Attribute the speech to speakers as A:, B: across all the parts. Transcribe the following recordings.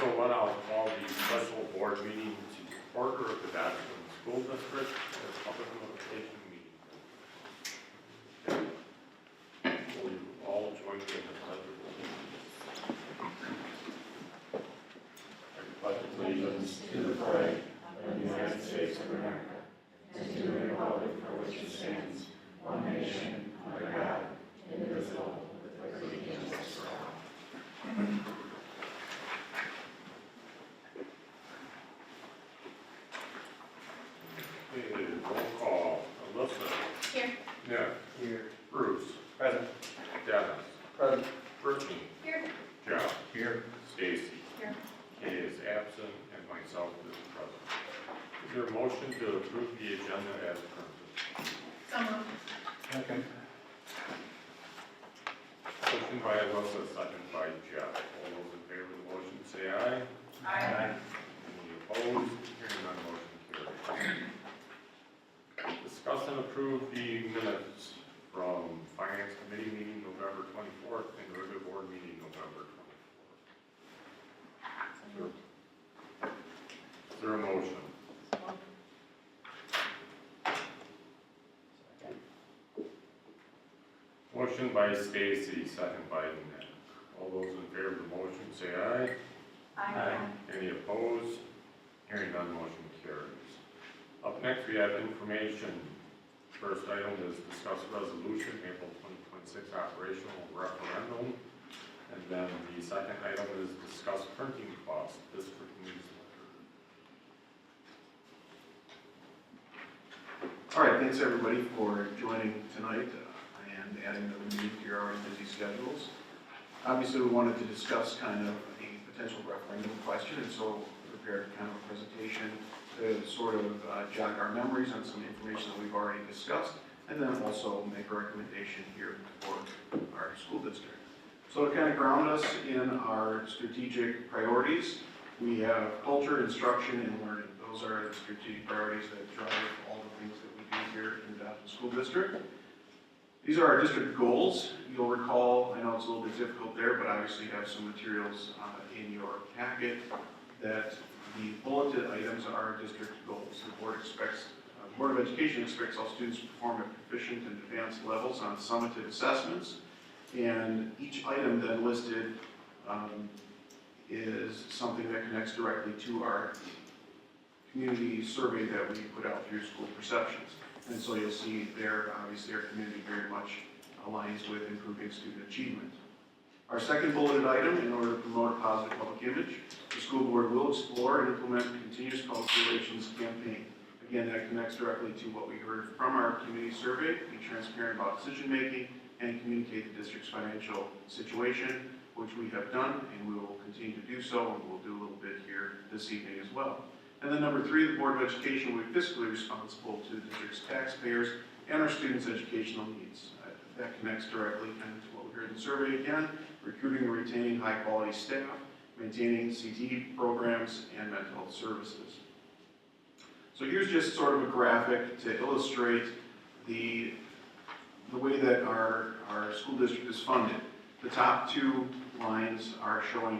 A: so what I'll call the special board meeting to order of the Dodson School District as public notification meeting. Will you all join me in the pledge of allegiance? I pledge allegiance to the flag of the United States of America and to the republic for which it stands, one nation, under God, indivisible, with liberty and justice for all. Okay, roll call. Alyssa.
B: Here.
A: Nick.
C: Here.
A: Bruce.
C: Present.
A: Dennis.
C: Present.
A: Brittany.
B: Here.
A: Jeff.
C: Here.
A: Stacy.
B: Here.
A: Kay is absent and myself is present. Is there a motion to approve the agenda as printed?
B: So moved.
C: Second.
A: Motion by Alyssa, second by Jeff. All those in favor of the motion say aye.
B: Aye.
A: Any opposed? Hearing none, motion carries. Discuss and approve the minutes from Finance Committee meeting November 24th and regular board meeting November 24th. Is there a motion? Motion by Stacy, second by Nick. All those in favor of the motion say aye.
B: Aye.
A: Any opposed? Hearing none, motion carries. Up next, we have information. First item is discuss resolution, April 2026 operational referendum. And then the second item is discuss printing costs, district newsletter.
D: All right, thanks everybody for joining tonight and adding the meeting to your already busy schedules. Obviously, we wanted to discuss kind of a potential referendum question, and so prepared kind of a presentation to sort of jog our memories on some information that we've already discussed, and then also make a recommendation here for our school district. So to kind of ground us in our strategic priorities, we have culture, instruction, and learning. Those are the strategic priorities that drive all the things that we do here in the Dodson School District. These are our district goals. You'll recall, I know it's a little bit difficult there, but obviously you have some materials in your packet that the bulleted items are our district goals. The Board of Education expects all students to perform at proficient and advanced levels on summative assessments. And each item then listed is something that connects directly to our community survey that we put out through School Perceptions. And so you'll see there, obviously, our community very much aligns with improving student achievement. Our second bulleted item, in order to promote a positive public image, the school board will explore and implement a continuous public relations campaign. Again, that connects directly to what we heard from our community survey: be transparent about decision making and communicate the district's financial situation, which we have done, and we will continue to do so, and we'll do a little bit here this evening as well. And then number three, the Board of Education will be fiscally responsible to the district's taxpayers and our students' educational needs. That connects directly kind of to what we heard in the survey again: recruiting and retaining high-quality staff, maintaining CTE programs, and mental health services. So here's just sort of a graphic to illustrate the way that our school district is funded. The top two lines are showing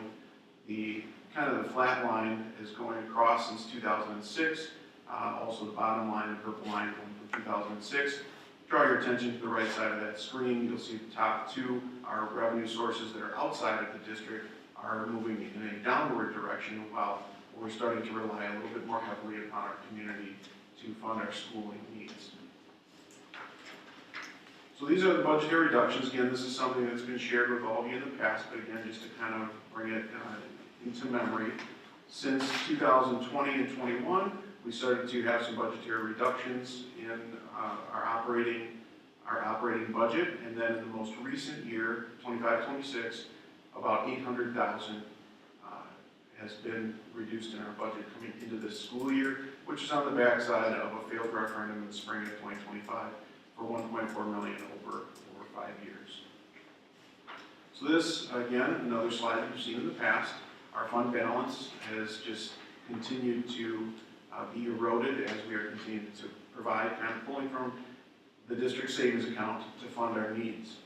D: the kind of the flat line is going across since 2006. Also the bottom line, the purple line, going from 2006. Draw your attention to the right side of that screen. You'll see the top two are revenue sources that are outside of the district are moving in a downward direction, while we're starting to rely a little bit more heavily upon our community to fund our schooling needs. So these are the budgetary reductions. Again, this is something that's been shared with all of you in the past, but again, just to kind of bring it into memory. Since 2020 and 21, we started to have some budgetary reductions in our operating budget, and then in the most recent year, 25-26, about $800,000 has been reduced in our budget coming into this school year, which is on the backside of a failed referendum in the spring of 2025 for $1.4 million over 5 years. So this, again, another slide that you've seen in the past. Our fund balance has just continued to be eroded as we are continuing to provide, kind of pulling from the district savings account to fund our needs.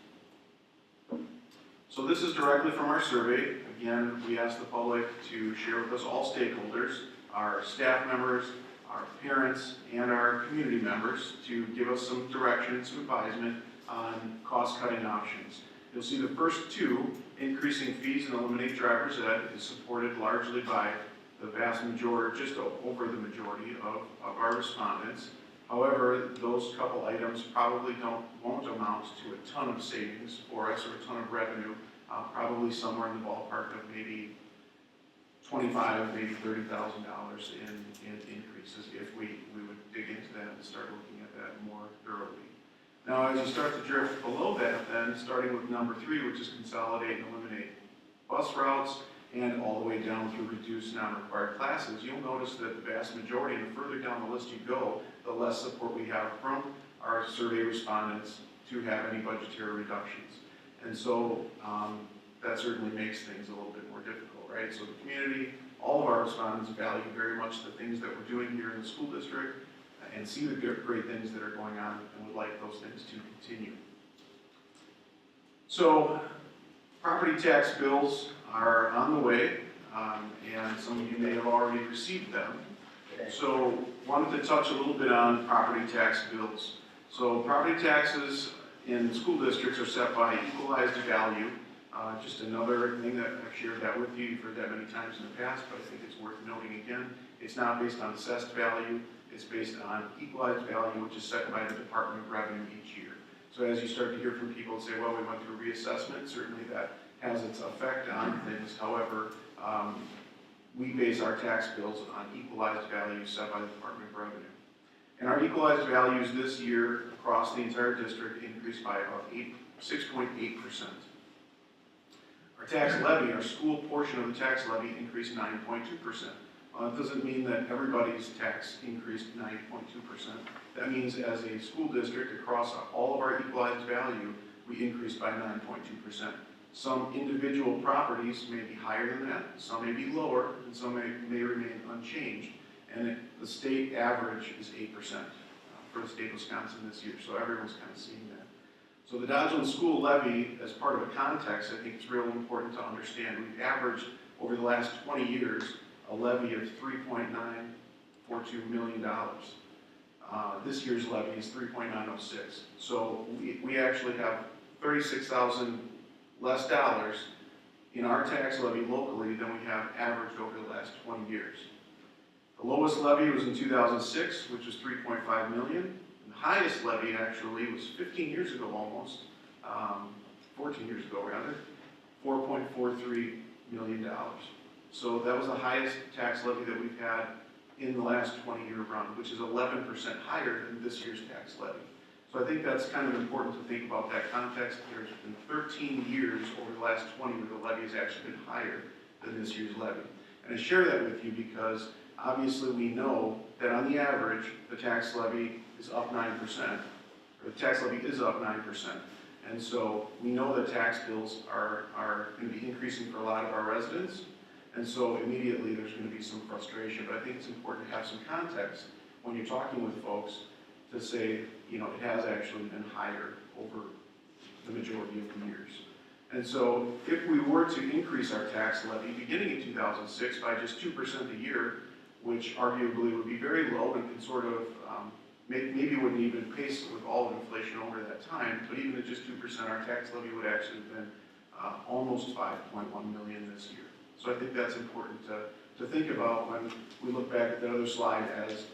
D: So this is directly from our survey. again, we ask the public to share with us, all stakeholders, our staff members, our parents, and our community members, to give us some direction, some advisement on cost-cutting options. You'll see the first two, increasing fees and eliminate driver's ed, is supported largely by the vast majority, just over the majority of our respondents. However, those couple items probably won't amount to a ton of savings for us or a ton of revenue, probably somewhere in the ballpark of maybe $25,000, maybe $30,000 in increases if we would dig into that and start looking at that more thoroughly. Now, as you start to drift below that, then starting with number 3, which is consolidate and eliminate bus routes, and all the way down through reduced non-required classes, you'll notice that the vast majority, and the further down the list you go, the less support we have from our survey respondents to have any budgetary reductions. And so that certainly makes things a little bit more difficult, right? So the community, all of our respondents value very much the things that we're doing here in the school district and see the great things that are going on and would like those things to continue. So property tax bills are on the way, and some of you may have already received them. So wanted to touch a little bit on property tax bills. So property taxes in school districts are set by equalized value. Just another thing that I've shared that with you. You've heard that many times in the past, but I think it's worth noting again. It's not based on assessed value. It's based on equalized value, which is set by the Department of Revenue each year. So as you start to hear from people say, well, we went through a reassessment, certainly that has its effect on things. However, we base our tax bills on equalized values set by the Department of Revenue. And our equalized values this year across the entire district increased by about 6.8%. Our tax levy, our school portion of the tax levy, increased 9.2%. It doesn't mean that everybody's tax increased 9.2%. That means as a school district across all of our equalized value, we increased by 9.2%. Some individual properties may be higher than that, some may be lower, and some may remain unchanged. And the state average is 8% for the state of Wisconsin this year, so everyone's kind of seeing that. So the Dodgeland School Levy, as part of a context, I think it's really important to understand. We've averaged, over the last 20 years, a levy of $3.942 million. This year's levy is $3.906. So we actually have $36,000 less dollars in our tax levy locally than we have averaged over the last 20 years. The lowest levy was in 2006, which was $3.5 million. And the highest levy actually was 15 years ago almost, 14 years ago rather, $4.43 million. So that was the highest tax levy that we've had in the last 20-year run, which is 11% higher than this year's tax levy. So I think that's kind of important to think about that context. There's been 13 years over the last 20 where the levy has actually been higher than this year's levy. And I share that with you because obviously we know that on the average, the tax levy is up 9%, or the tax levy is up 9%. And so we know that tax bills are going to be increasing for a lot of our residents. And so immediately there's going to be some frustration. But I think it's important to have some context when you're talking with folks to say, you know, it has actually been higher over the majority of the years. And so if we were to increase our tax levy beginning in 2006 by just 2% a year, which arguably would be very low and could sort of, maybe wouldn't even pace with all of inflation over that time, but even at just 2%, our tax levy would actually have been almost $5.1 million this year. So I think that's important to think about when we look back at the other slide as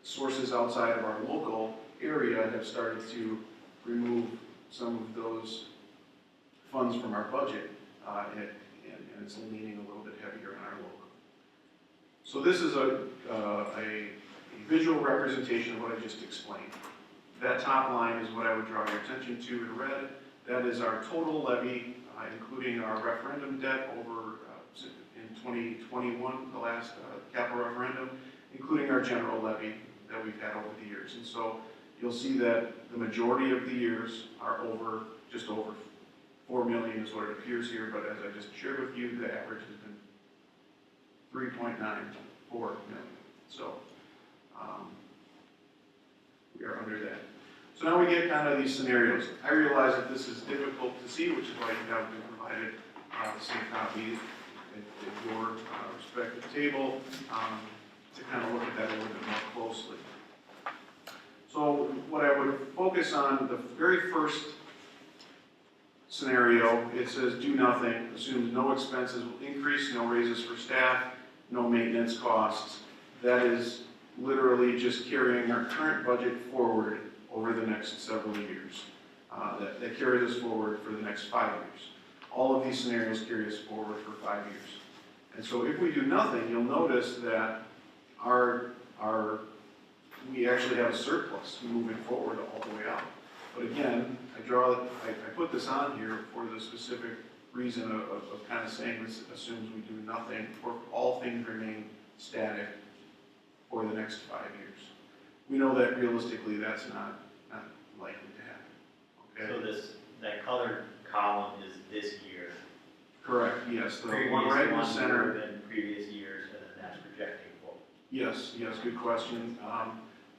D: sources outside of our local area have started to remove some of those funds from our budget, and it's leaning a little bit heavier on our local. So this is a visual representation of what I just explained. That top line is what I would draw your attention to in red. That is our total levy, including our referendum debt over in 2021, the last capital referendum, including our general levy that we've had over the years. And so you'll see that the majority of the years are over, just over 4 million is what it appears here, but as I just shared with you, the average has been 3.94 million. So we are under that. So now we get kind of these scenarios. I realize that this is difficult to see, which is why you have been provided the same copy at your respective table to kind of look at that a little bit more closely. So what I would focus on, the very first scenario, it says do nothing, assumes no expenses will increase, no raises for staff, no maintenance costs. That is literally just carrying our current budget forward over the next several years. That carries us forward for the next 5 years. All of these scenarios carry us forward for 5 years. And so if we do nothing, you'll notice that we actually have a surplus moving forward all the way out. But again, I put this on here for the specific reason of kind of saying this assumes we do nothing, or all things remain static for the next 5 years. We know that realistically that's not likely to happen, okay?
B: So that colored column is this year.
D: Correct, yes, the
B: Previous
D: one right in the
B: one
D: center.
B: would have been previous years, and then that's projecting forward.
D: Yes, good question.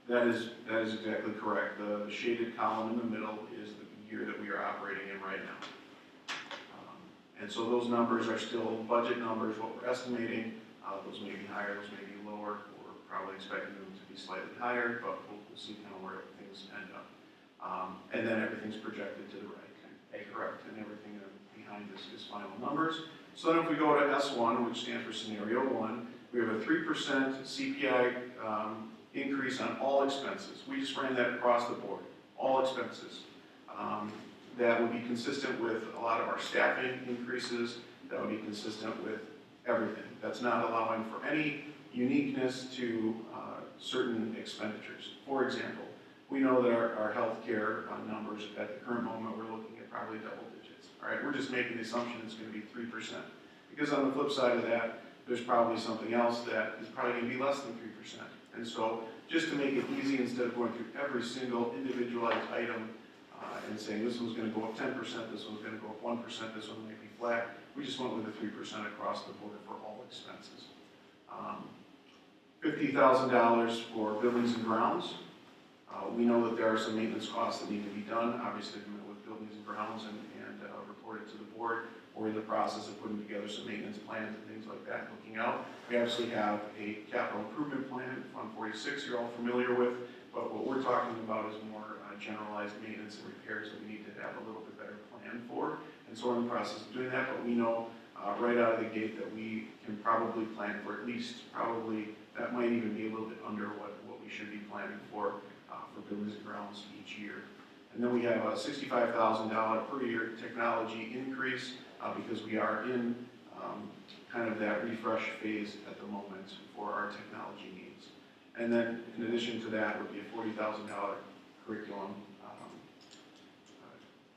D: That is exactly correct. The shaded column in the middle is the year that we are operating in right now. And so those numbers are still budget numbers, what we're estimating. Those may be higher, those may be lower. We're probably expecting them to be slightly higher, but we'll see kind of where things end up. And then everything's projected to the right, correct, and everything behind this is final numbers. So then if we go to S1, which stands for scenario 1, we have a 3% CPI increase on all expenses. We just ran that across the board, all expenses. That would be consistent with a lot of our staffing increases. That would be consistent with everything. That's not allowing for any uniqueness to certain expenditures. For example, we know that our healthcare numbers at the current moment, we're looking at probably double digits. All right, we're just making the assumption it's going to be 3%. Because on the flip side of that, there's probably something else that is probably going to be less than 3%. And so just to make it easy, instead of going through every single individualized item and saying this one's going to go up 10%, this one's going to go up 1%, this one might be flat, we just went with the 3% across the board for all expenses. $50,000 for buildings and grounds. We know that there are some maintenance costs that need to be done. Obviously, we met with buildings and grounds and reported to the board. We're in the process of putting together some maintenance plans and things like that, looking out. We obviously have a capital improvement plan, Fund 46, you're all familiar with, but what we're talking about is more generalized maintenance and repairs that we need to have a little bit better plan for. And so we're in the process of doing that, but we know right out of the gate that we can probably plan for at least, probably, that might even be a little bit under what we should be planning for buildings and grounds each year. And then we have a $65,000 per year technology increase because we are in kind of that refresh phase at the moment for our technology needs. And then in addition to that would be a $40,000 curriculum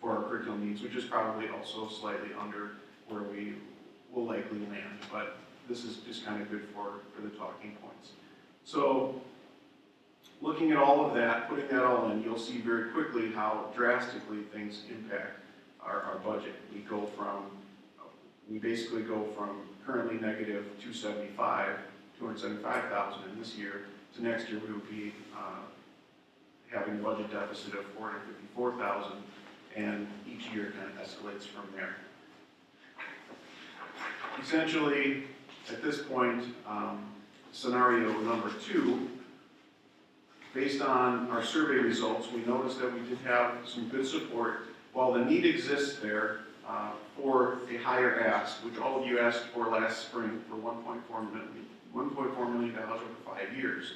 D: for our curriculum needs, which is probably also slightly under where we will likely land, but this is just kind of good for the talking points. So looking at all of that, putting that all in, you'll see very quickly how drastically things impact our budget. We basically go from currently negative 275,000 in this year to next year we will be having a budget deficit of 454,000, and each year kind of escalates from there. Essentially, at this point, scenario number 2, based on our survey results, we noticed that we did have some good support. While the need exists there for a higher ask, which all of you asked for last spring for $1.4 million over 5 years,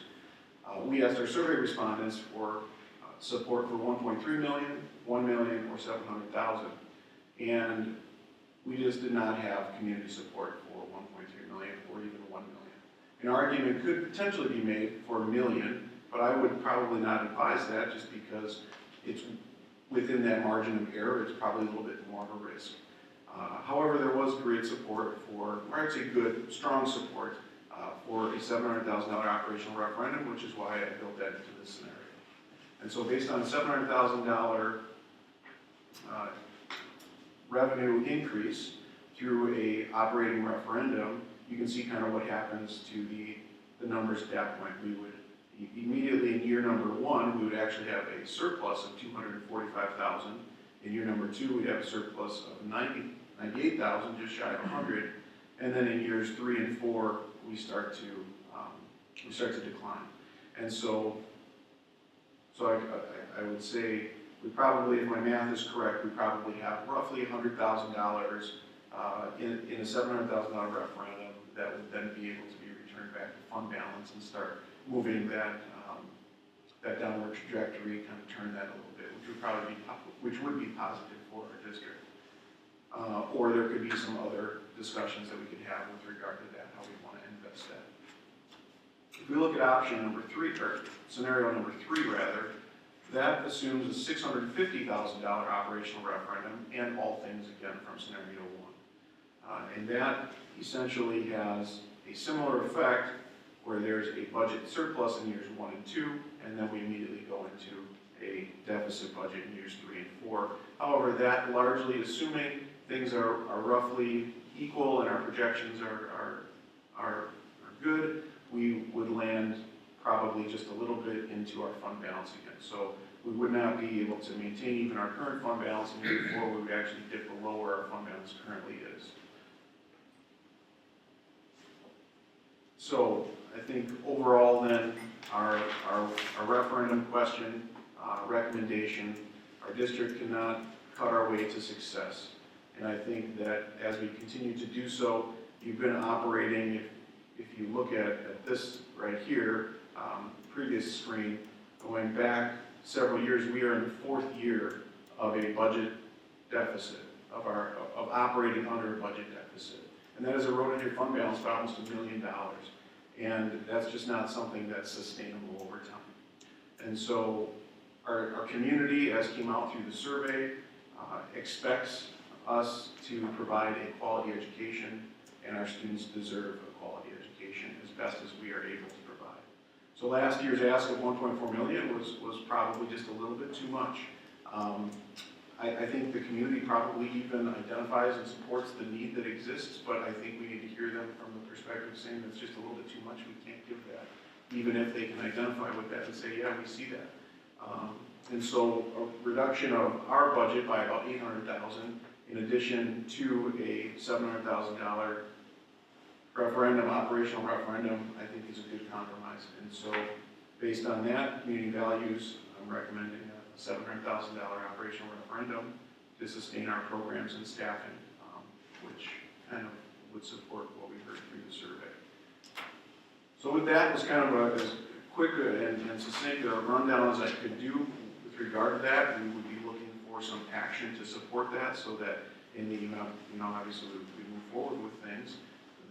D: we asked our survey respondents for support for $1.3 million, $1 million, or $700,000. And we just did not have community support for $1.3 million or even $1 million. An argument could potentially be made for $1 million, but I would probably not advise that just because it's within that margin of error, it's probably a little bit more of a risk. However, there was great support for, or I'd say good, strong support for a $700,000 operational referendum, which is why I built that into this scenario. And so based on $700,000 revenue increase through a operating referendum, you can see kind of what happens to the numbers at that point. We would immediately in year number 1, we would actually have a surplus of $245,000. In year number 2, we'd have a surplus of $90,000. 98,000, just shy of 100. And then in years 3 and 4, we start to decline. And so I would say we probably, if my math is correct, we probably have roughly $100,000 in a $700,000 referendum that would then be able to be returned back to fund balance and start moving that downward trajectory, kind of turn that a little bit, which would be positive for our district. Or there could be some other discussions that we could have with regard to that, how we want to invest that. If we look at option number 3, or scenario number 3 rather, that assumes a $650,000 operational referendum and all things again from scenario 1. And that essentially has a similar effect where there's a budget surplus in years 1 and 2, and then we immediately go into a deficit budget in years 3 and 4. However, that largely assuming things are roughly equal and our projections are good, we would land probably just a little bit into our fund balance again. So we would not be able to maintain even our current fund balance in year 4. We would actually dip below where our fund balance currently is. So I think overall then, our referendum question, recommendation, our district cannot cut our way to success. And I think that as we continue to do so, you've been operating, if you look at this right here, previous screen, going back several years, we are in the 4th year of a budget deficit, of operating under a budget deficit. And that has eroded your fund balance by almost $1 million. And that's just not something that's sustainable over time. And so our community, as came out through the survey, expects us to provide a quality education, and our students deserve a quality education as best as we are able to provide. So last year's ask of $1.4 million was probably just a little bit too much. I think the community probably even identifies and supports the need that exists, but I think we need to hear them from the perspective of saying that's just a little bit too much, we can't give that. Even if they can identify with that and say, yeah, we see that. And so a reduction of our budget by about $800,000 in addition to a $700,000 referendum, operational referendum, I think is a good compromise. And so based on that, community values, I'm recommending a $700,000 operational referendum to sustain our programs and staffing, which kind of would support what we heard through the survey. So with that, it was kind of as quick and succinct a rundown as I could do with regard to that. We would be looking for some action to support that so that in the, obviously we move forward with things,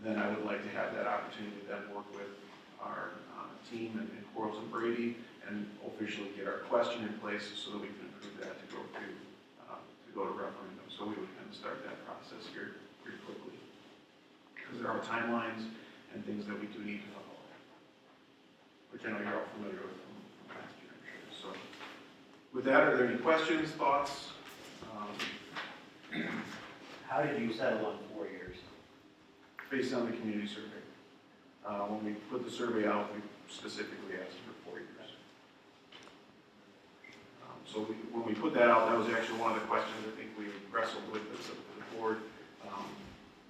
D: then I would like to have that opportunity to then work with our team and Quarles and Brady and officially get our question in place so that we can approve that to go to referendum. So we would kind of start that process here pretty quickly because there are timelines and things that we do need to follow, which I know you're all familiar with from last year, I'm sure. So with that, are there any questions, thoughts?
B: How did you settle on 4 years?
D: Based on the community survey. When we put the survey out, we specifically asked for 4 years. So when we put that out, that was actually one of the questions I think we wrestled with as the board.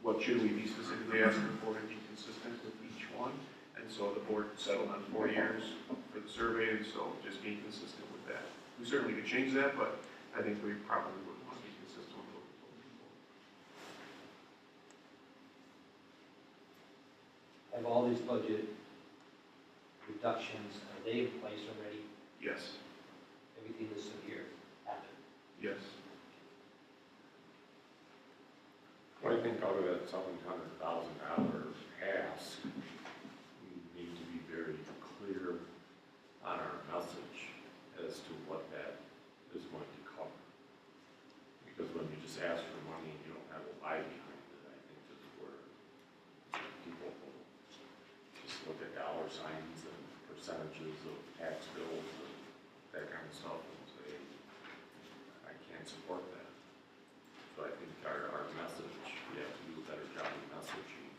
D: What should we be specifically asking for to be consistent with each one? And so the board settled on 4 years for the survey, and so just being consistent with that. We certainly could change that, but I think we probably would want to be consistent with what we told people.
C: Have all these budget reductions, are they in place already?
D: Yes.
C: Everything that's in here happened?
D: Yes.
A: Well, I think out of that $700,000 ask, we need to be very clear on our message as to what that is going to cover. Because when you just ask for money and you don't have a why behind it, I think that's where people will just look at dollar signs and percentages of tax bills and that kind of stuff and say, I can't support that. So I think our message, we have to do a better job of messaging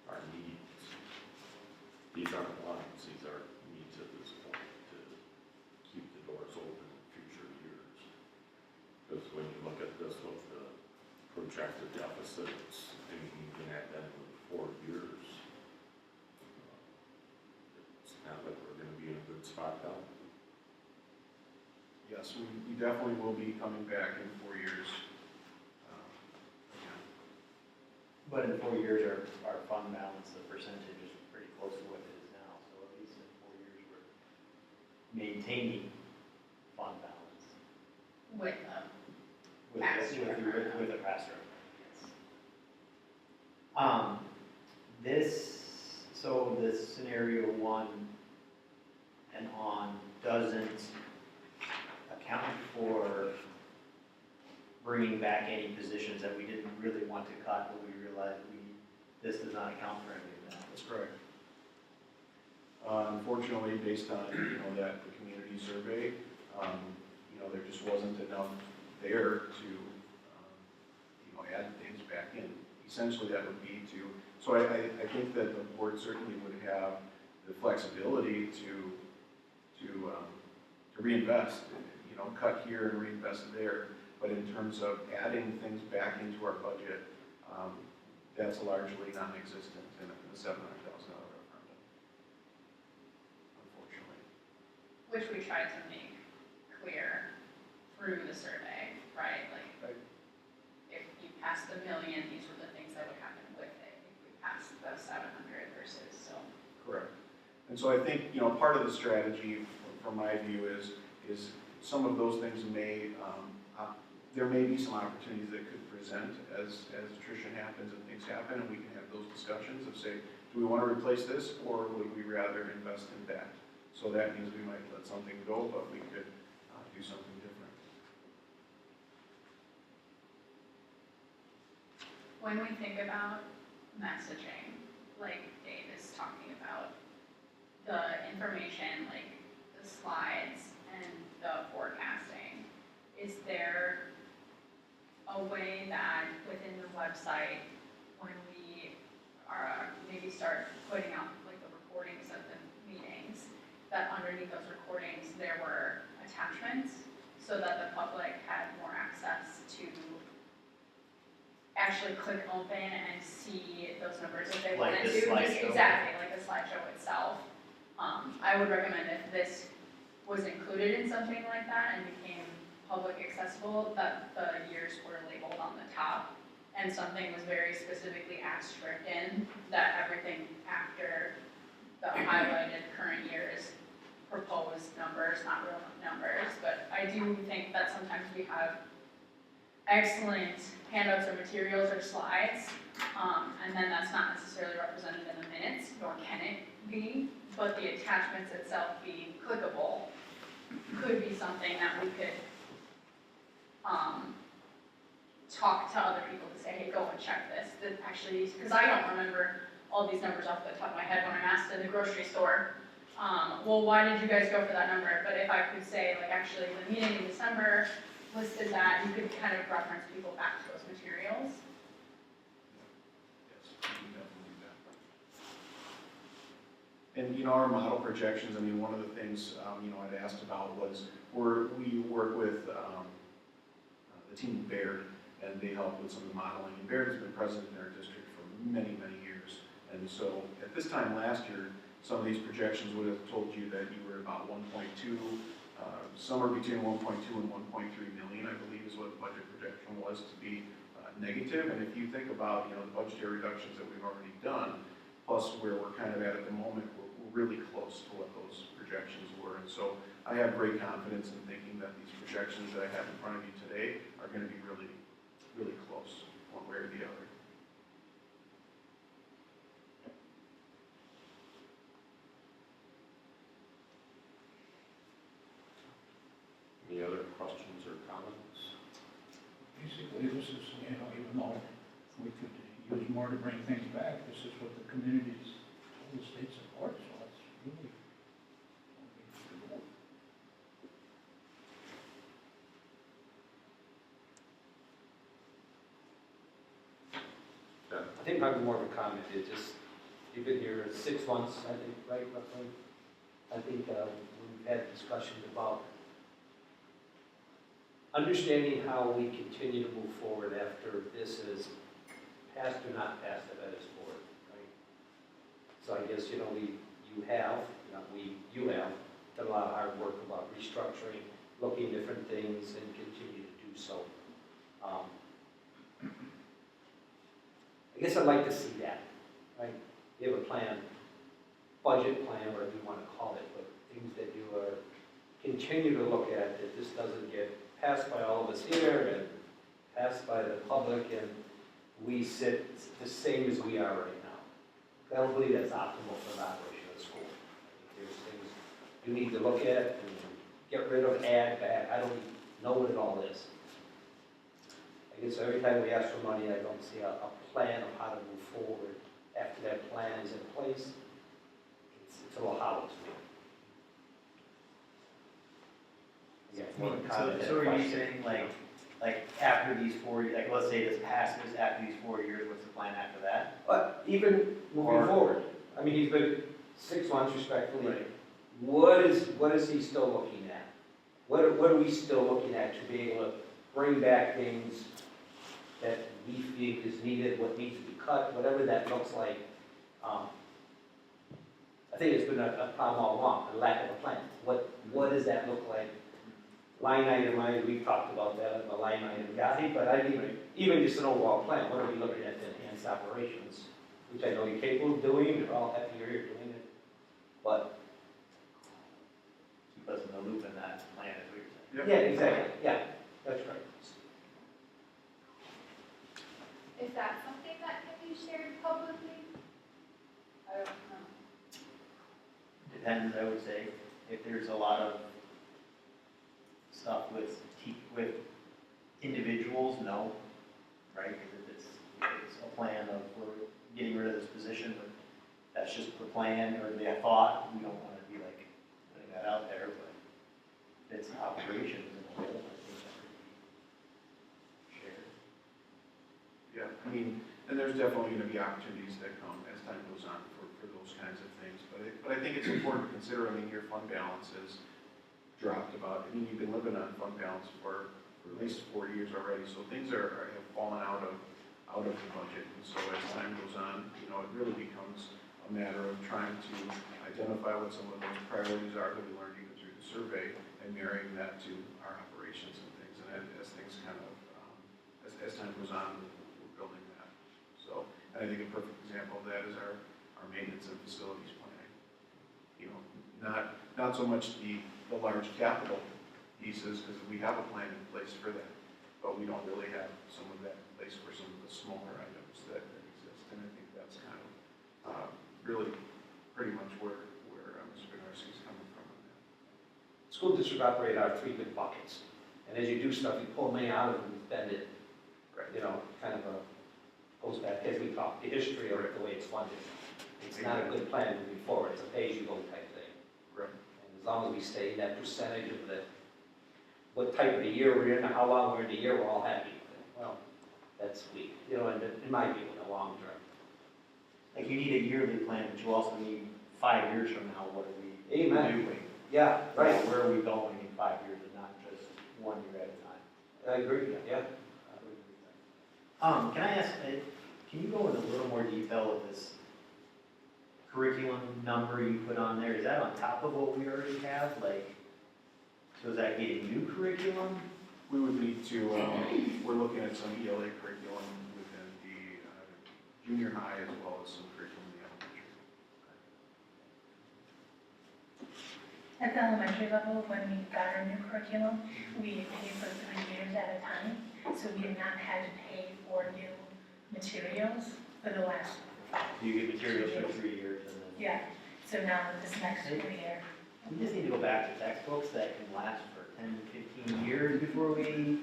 A: our needs. These aren't wants, these are needs at this point to keep the doors open in future years. Because when you look at this with the projected deficits and even at the end of 4 years. It's not like we're gonna be in a good spot now.
D: Yes, we definitely will be coming back in 4 years. Again.
B: But in 4 years, our fund balance, the percentage is pretty close to what it is now, so at least in 4 years, we're maintaining fund balance.
E: With
B: With
E: Pass-through.
B: with a pass-through, yes. So this scenario 1 and on doesn't account for bringing back any positions that we didn't really want to cut, but we realized this does not account for any of that.
D: That's correct. Unfortunately, based on, that the community survey, there just wasn't enough there to, add things back in. Essentially, that would be so I think that the board certainly would have the flexibility to reinvest, cut here and reinvest there. But in terms of adding things back into our budget, that's largely non-existent in the $700,000 referendum, unfortunately.
E: which we tried to make clear through the survey, right? Like,
D: Right.
E: if you passed the million, these were the things that would happen with it. If we passed the 700 versus, so.
D: Correct. And so I think, part of the strategy from my view is some of those things there may be some opportunities that could present as attrition happens and things happen, and we can have those discussions of say, do we want to replace this, or would we rather invest in that? So that means we might let something go, but we could do something different.
E: When we think about messaging, like Dave is talking about, the information, like the slides and the forecasting, is there a way that within the website, when we are, maybe start putting out like the recordings of the meetings, that underneath those recordings, there were attachments so that the public had more access to actually click open and see those numbers if they
B: Like
E: wanted
B: the
E: to.
B: slideshow.
E: Exactly, like the slideshow itself. I would recommend if this was included in something like that and became public accessible, that the years were labeled on the top and something was very specifically asterisked in, that everything after the highlighted current year's proposed numbers, not real numbers, but I do think that sometimes we have excellent handouts or materials or slides, and then that's not necessarily represented in the minutes, nor can it be, but the attachments itself being clickable could be something that we could talk to other people to say, hey, go and check this. That actually, because I don't remember all these numbers off the top of my head when I'm asked in the grocery store, well, why did you guys go for that number? But if I could say, like, actually, the meeting in December listed that, you could kind of reference people back to those materials.
D: Yes, we can definitely do that. And, our model projections, one of the things, I'd asked about was, we work with the team at Baird, and they help with some of the modeling. And Baird has been present in our district for many, many years. And so at this time last year, some of these projections would have told you that you were about 1.2, somewhere between 1.2 and 1.3 million, I believe, is what the budget projection was to be negative. And if you think about, the budgetary reductions that we've already done, plus where we're kind of at the moment, we're really close to what those projections were. And so I have great confidence in thinking that these projections that I have in front of you today are going to be really, really close, one way or the other.
A: Any other questions or comments?
F: Basically, this is, even though we could use more to bring things back, this is what the community's total state supports, so that's really.
C: I think probably more of a comment, it's just, you've been here 6 months, I think, right, roughly? I think we've had discussions about understanding how we continue to move forward after this is passed or not passed at this board, right? So I guess, you know, you have done a lot of hard work about restructuring, looking at different things, and continue to do so. I guess I'd like to see that, right? You have a plan, budget plan, whatever you want to call it, but things that you are, continue to look at, that this doesn't get passed by all of us here and passed by the public, and we sit the same as we are right now. I don't believe that's optimal for the operation of the school. There's things you need to look at and get rid of, add back. I don't know what it all is. I guess every time we ask for money, I don't see a plan of how to move forward. After that plan is in place, it's a little hollow to me. Yeah,
B: So are you saying like after these 4, like let's say this passes, after these 4 years, what's the plan after that?
C: But even moving
B: Or-
C: forward, I mean, he's been 6 months respectfully.
B: Right.
C: What is he still looking at? What are we still looking at to be able to bring back things that we feel is needed, what needs to be cut, whatever that looks like? I think it's been a problem all along, a lack of a plan. What does that look like? Line item, we've talked about that, the line item guy, but I mean, even just an overall plan, what are we looking at to enhance operations? Which I know you're capable of doing, you're all happy you're here doing it, but.
B: Keep us in the loop in that plan, is what you're saying.
D: Yep.
C: Yeah, exactly, yeah, that's right.
E: Is that something that can be shared publicly? I don't know.
B: Depends, I would say, if there's a lot of stuff with individuals, no, right? Because if it's a plan of we're getting rid of this position, but that's just the plan or the thought, we don't want to be like putting that out there, but if it's operations in the whole, I think that could be shared.
D: Yeah, I mean, and there's definitely gonna be opportunities that come as time goes on for those kinds of things, but I think it's important to consider, I mean, your fund balance has dropped about, I mean, you've been living on fund balance for at least 4 years already, so things have fallen out of the budget, and so as time goes on, you know, it really becomes a matter of trying to identify what some of those priorities are that we learned even through the survey, and marrying that to our operations and things, and as things kind of, as time goes on, we're building that. So, and I think a perfect example of that is our maintenance and facilities planning. You know, not so much the large capital pieces, because we have a plan in place for that, but we don't really have some of that in place for some of the smaller items that exist, and I think that's kind of really pretty much where Mr. Benarski is coming from on that.
C: School district operate out of 3 big buckets, and as you do stuff, you pull money out of them and spend it.
D: Right.
C: You know, kind of goes back, as we talked, the history of the way it's funded. It's not a good plan moving forward, it's a pay-as-you-go type thing.
D: Right.
C: And as long as we stay in that percentage of what type of the year we're in, how long we're in the year, we're all happy. Well, that's sweet, you know, in my view, in the long term.
B: Like you need a yearly plan, but you also need 5 years from now, what are we
C: Amen.
B: doing?
C: Yeah, right,
B: Where are we going in 5 years and not just 1 year at a time?
C: I agree, yeah.
B: Can I ask, can you go into a little more detail of this curriculum number you put on there? Is that on top of what we already have? Like, so is that getting new curriculum?
D: We would need to, we're looking at some ELA curriculum within the junior high as well as some curriculum in the elementary.
G: At the elementary level, when we got our new curriculum, we paid for 3 years at a time, so we have not had to pay for new materials for the last,
B: Do you get materials for 3 years and then?
G: yeah. So now this next school year,
B: We just need to go back to textbooks that can last for 10, 15 years before we, instead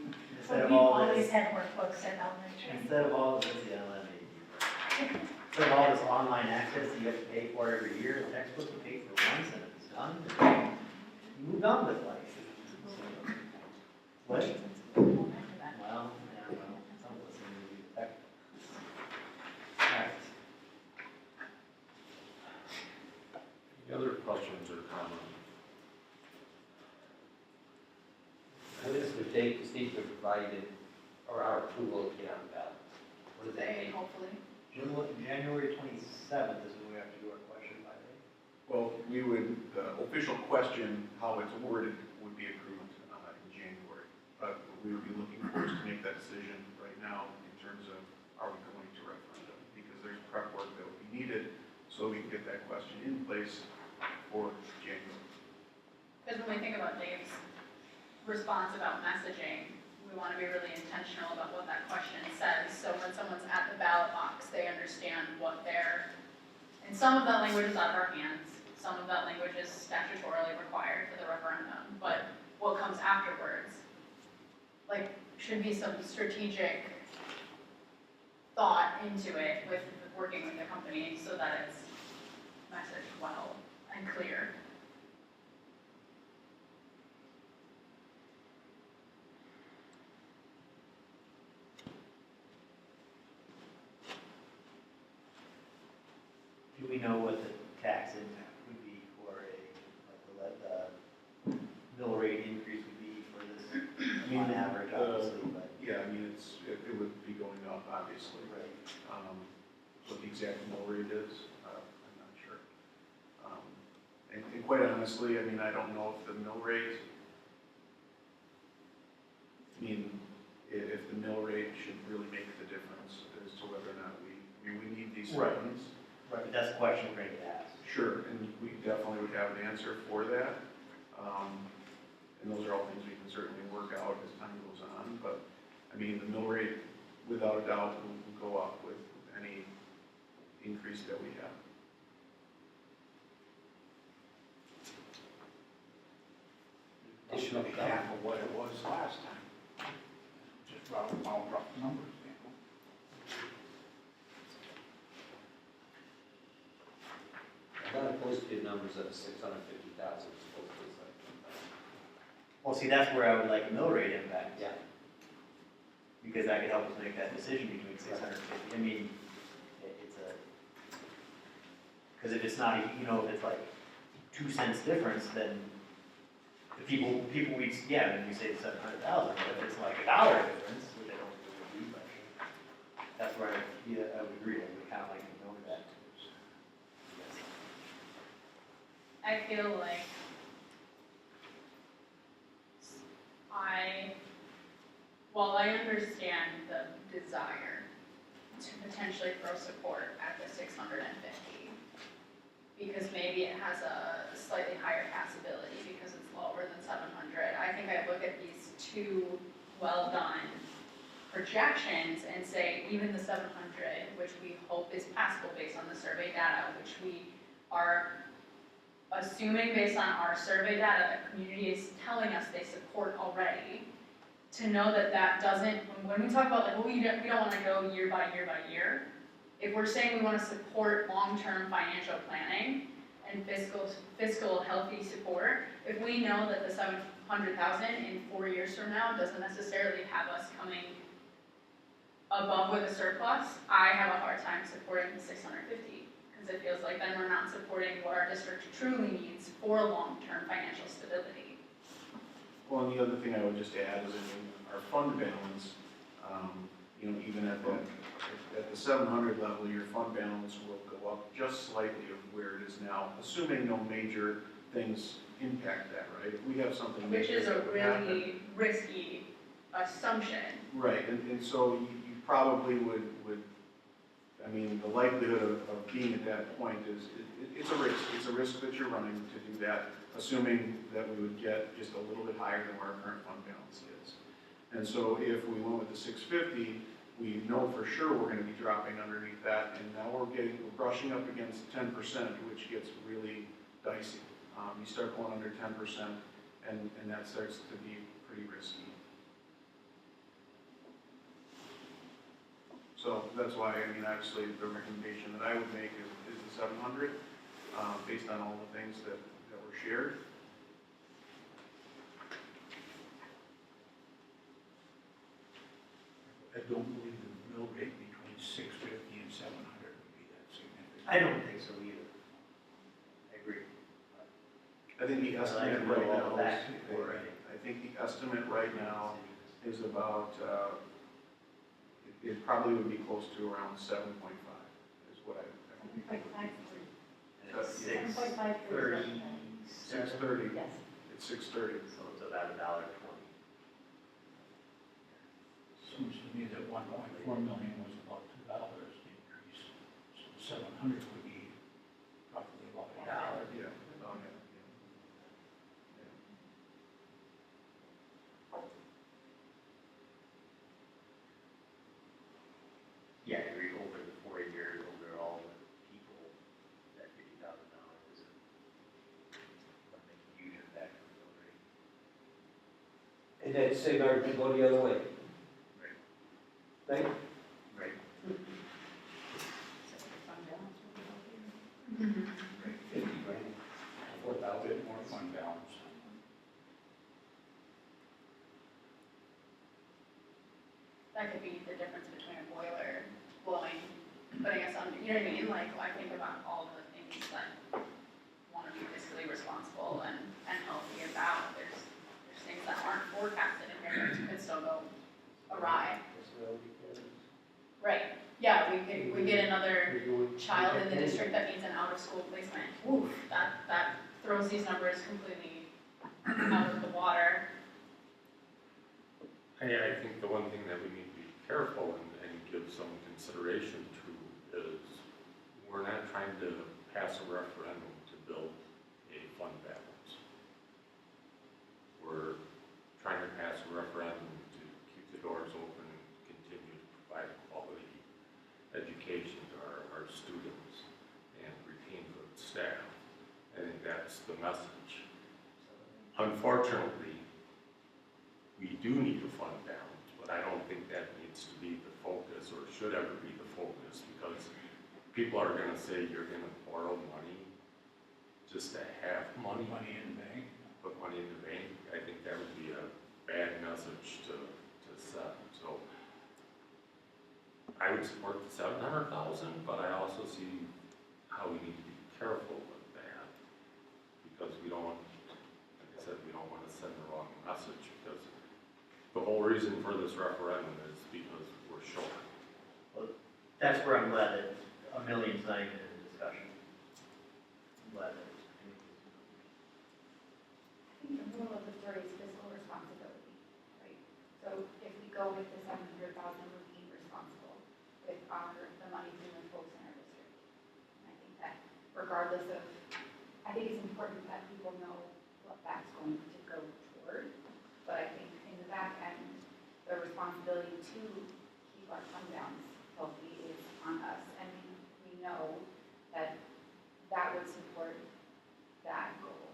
G: but
B: of
G: we've
B: all
G: always
B: this,
G: had workbooks at elementary.
B: instead of all this, yeah, let me. Instead of all this online access that you have to pay for every year, the textbook you pay for once and it's done, and you moved on with life. What? Well, yeah, well, some of us need to do tech. Alright.
A: Any other questions or comments?
C: What is the date this needs to be provided, or our approval to get on the ballot? What does that
E: Say,
C: mean?
E: hopefully.
B: January 27th is when we have to do our question by the
D: Well, we would, the official question, how it's worded, would be approved in January. But we would be looking for us to make that decision right now in terms of, are we going to referendum? Because there's prep work that would be needed, so we can get that question in place for January.
E: Because when we think about Dave's response about messaging, we want to be really intentional about what that question says. So when someone's at the ballot box, they understand what they're, and some of that language is out of our hands. Some of that language is statutorily required for the referendum. But what comes afterwards, like, should be some strategic thought into it with working with the company so that it's messaged well and clear.
B: Do we know what the tax impact would be for the mill rate increase would be for this, on average, obviously, but.
D: Yeah, I mean, it would be going up, obviously.
B: Right.
D: What the exact mill rate is, I'm not sure. And quite honestly, I mean, I don't know if the mill rate, I mean, if the mill rate should really make the difference as to whether or not we need these
B: Right.
D: funds.
B: Right, but that's the question we're gonna get asked.
D: Sure, and we definitely would have an answer for that. And those are all things we can certainly work out as time goes on, but, I mean, the mill rate, without a doubt, will go up with any increase that we have.
C: Additional
F: Half of what it was last time. Just rough numbers, you know.
C: I'm not opposed to the numbers of 650,000.
B: Well, see, that's where I would like a mill rate impact.
C: Yeah.
B: Because that could help us make that decision between 650, I mean, it's a, because if it's not, you know, if it's like 2 cents difference, then the people we, yeah, then we say 700,000, but if it's like $1 difference, which I don't think it would be, but that's where I would agree, I would kind of like to know that.
E: I feel like while I understand the desire to potentially throw support at the 650, because maybe it has a slightly higher passability because it's lower than 700, I think I look at these two well-done projections and say even the 700, which we hope is passable based on the survey data, which we are assuming based on our survey data that community is telling us they support already, to know that that doesn't, when we talk about like, well, we don't want to go year by year by year, if we're saying we want to support long-term financial planning and fiscal healthy support, if we know that the 700,000 in 4 years from now doesn't necessarily have us coming above with a surplus, I have a hard time supporting the 650. Because it feels like then we're not supporting what our district truly needs for long-term financial stability.
D: Well, and the other thing I would just add is, I mean, our fund balance, you know, even at the 700 level, your fund balance will go up just slightly of where it is now, assuming no major things impact that, right? If we have something
E: Which
D: major
E: is a
D: that would happen-
E: really risky assumption.
D: Right, and so you probably would, I mean, the likelihood of being at that point is, it's a risk that you're running to do that, assuming that we would get just a little bit higher than where our current fund balance is. And so if we went with the 650, we know for sure we're gonna be dropping underneath that, and now we're brushing up against 10%, which gets really dicey. You start going under 10%, and that starts to be pretty risky. So that's why, I mean, obviously, the recommendation that I would make is the 700, based on all the things that were shared.
F: I don't believe the mill rate between 650 and 700 would be that significant.
B: I don't think so either. I agree.
D: I think the
B: I'd like
D: estimate
B: to know
D: right
B: all
D: now
B: that
D: is,
B: before I
D: I think the estimate right now is about, it probably would be close to around 7.5 is what I think.
B: And it's
D: Yeah.
B: 6:30.
D: 6:30,
H: Yes.
D: it's 6:30.
B: So it's about $1.20.
F: Seems to me that 1.4 million was about $2 increase, so 700 would be roughly about $1.
D: Yeah. Oh, yeah.
B: Yeah, I agree, over the 4 years, over all the people, that $50,000 is a huge impact on the rate.
C: And that same argument go the other way.
B: Right.
C: Right?
B: Right.
H: Fund balance would be healthier.
C: 50 grand,
F: A bit more fund balance.
E: That could be the difference between a boiler blowing, putting us under, you know what I mean? Like, I think about all the things that want to be fiscally responsible and healthy about. There's things that aren't forecasted in here that could still go awry. Right, yeah, we get another child in the district that needs an out-of-school placement. Woof, that throws these numbers completely out of the water.
A: I think the one thing that we need to be careful and give some consideration to is we're not trying to pass a referendum to build a fund balance. We're trying to pass a referendum to keep the doors open and continue to provide quality education to our students and retain good staff. I think that's the message. Unfortunately, we do need a fund balance, but I don't think that needs to be the focus or should ever be the focus because people are gonna say you're gonna borrow money just to have money,
F: Money in the bank.
A: put money in the bank. I think that would be a bad message to send. So I would support the 700,000, but I also see how we need to be careful with that because we don't, like I said, we don't want to send the wrong message because the whole reason for this referendum is because we're short.
B: That's where I'm glad that a million's not even in the discussion. I'm glad that it's.
H: I think the moral of the story is fiscal responsibility, right? So if we go with the 700,000, we're being responsible with the money to the folks in our district. And I think that regardless of, I think it's important that people know what that's going to go toward. But I think in the back end, the responsibility to keep our fund balance healthy is on us. And we know that that would support that goal.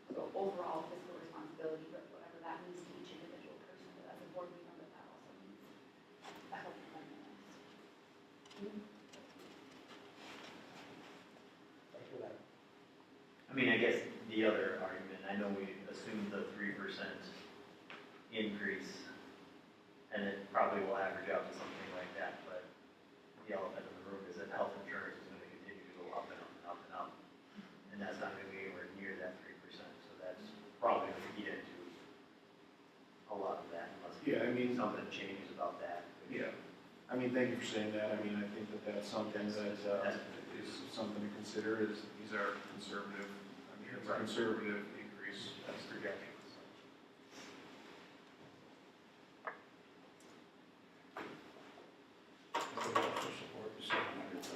H: So overall fiscal responsibility, but whatever that means to each individual person, but as a board, we know that that also means a healthy fund balance.
B: I mean, I guess the other argument, I know we assumed the 3% increase, and it probably will average out to something like that, but the elephant in the room is that health insurance is gonna continue to go up and up and up and up. And that's not gonna be anywhere near that 3%, so that's probably gonna eat into a lot of that unless
D: Yeah, I mean,
B: something changes about that.
D: yeah. I mean, thank you for saying that. I mean, I think that that's something that is something to consider is these are conservative, I mean, it's a conservative increase as projections.
F: I would also support the 700,000.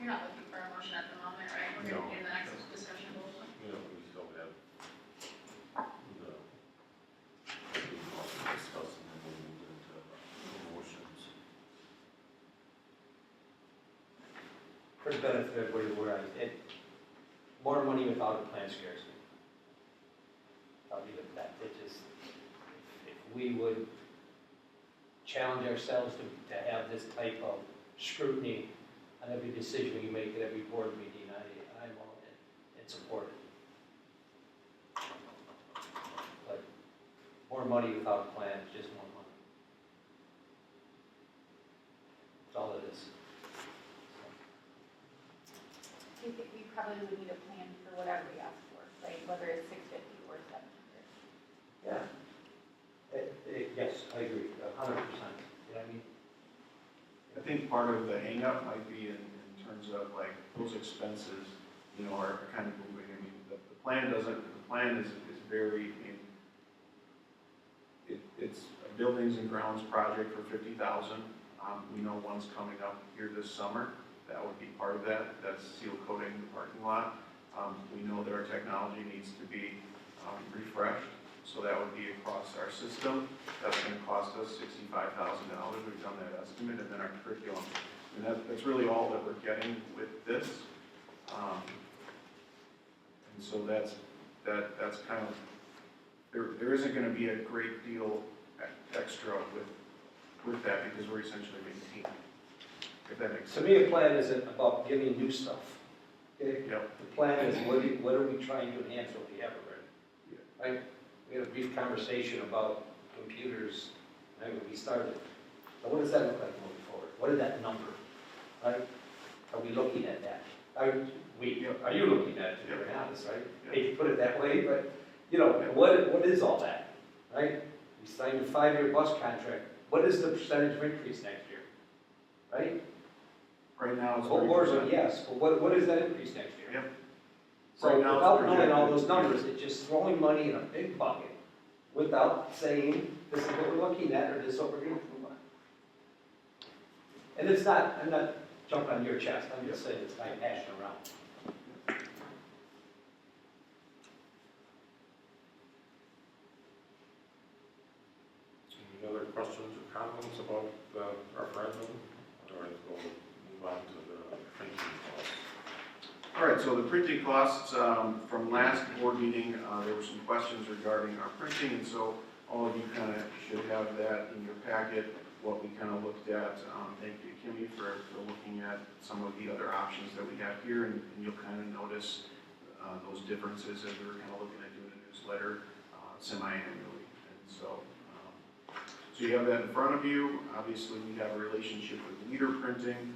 E: You're not looking for a motion at the moment, right? We're
A: No.
E: gonna do the next discussion.
A: You know, we still have the, we can also discuss and then we'll move into motions.
C: For the benefit of everybody, where more money without a plan scares me. I'll leave it at that. It just, if we would challenge ourselves to have this type of scrutiny on every decision we make at every board meeting, I'm all in support of it. But more money without a plan is just more money. That's all it is.
H: do think we probably would need a plan for whatever we ask for, right? Whether it's 650 or 700.
C: Yeah. Yes, I agree, 100%. You know what I mean?
D: I think part of the hangup might be in terms of like those expenses, you know, are kind of moving. I mean, the plan is very, I mean, it's a buildings and grounds project for 50,000. We know one's coming up here this summer. That would be part of that. That's seal coating the parking lot. We know that our technology needs to be refreshed, so that would be across our system. That's gonna cost us $65,000. We've done that estimate, and then our curriculum. And that's really all that we're getting with this. And so that's kind of, there isn't gonna be a great deal extra with that because we're essentially maintaining. If that makes
C: To
D: sense.
C: me, a plan isn't about giving new stuff. Okay?
D: Yep.
C: The plan is what are we trying to enhance what we have already? Right? We had a brief conversation about computers, right, when we started. But what does that look like moving forward? What is that number? Right? Are we looking at that? Are you looking at it, to be very honest, right?
D: Yep.
C: Hate to put it that way, but, you know, what is all that? Right? We signed a 5-year bus contract. What is the percentage of increase next year? Right?
D: Right now,
C: The
D: it's
C: whole board's
D: 30%.
C: a yes, but what is that increase next year?
D: Yep.
C: So
D: Right now, it's
C: without knowing all
D: projected.
C: those numbers, it's just throwing money in a big bucket without saying, this is what we're looking at, or this is what we're gonna improve on. And it's not, I'm not jumping on your chest, I'm just saying it's my passion around.
A: Any other questions or comments about the referendum? Otherwise, we'll move on to the printing costs.
D: All right, so the printing costs, from last board meeting, there were some questions regarding our printing, and so all of you kind of should have that in your packet, what we kind of looked at. Thank you, Kimmy, for looking at some of the other options that we have here, and you'll kind of notice those differences as we were kind of looking at doing a newsletter semi-annually. And so you have that in front of you. Obviously, we have a relationship with Leader Printing.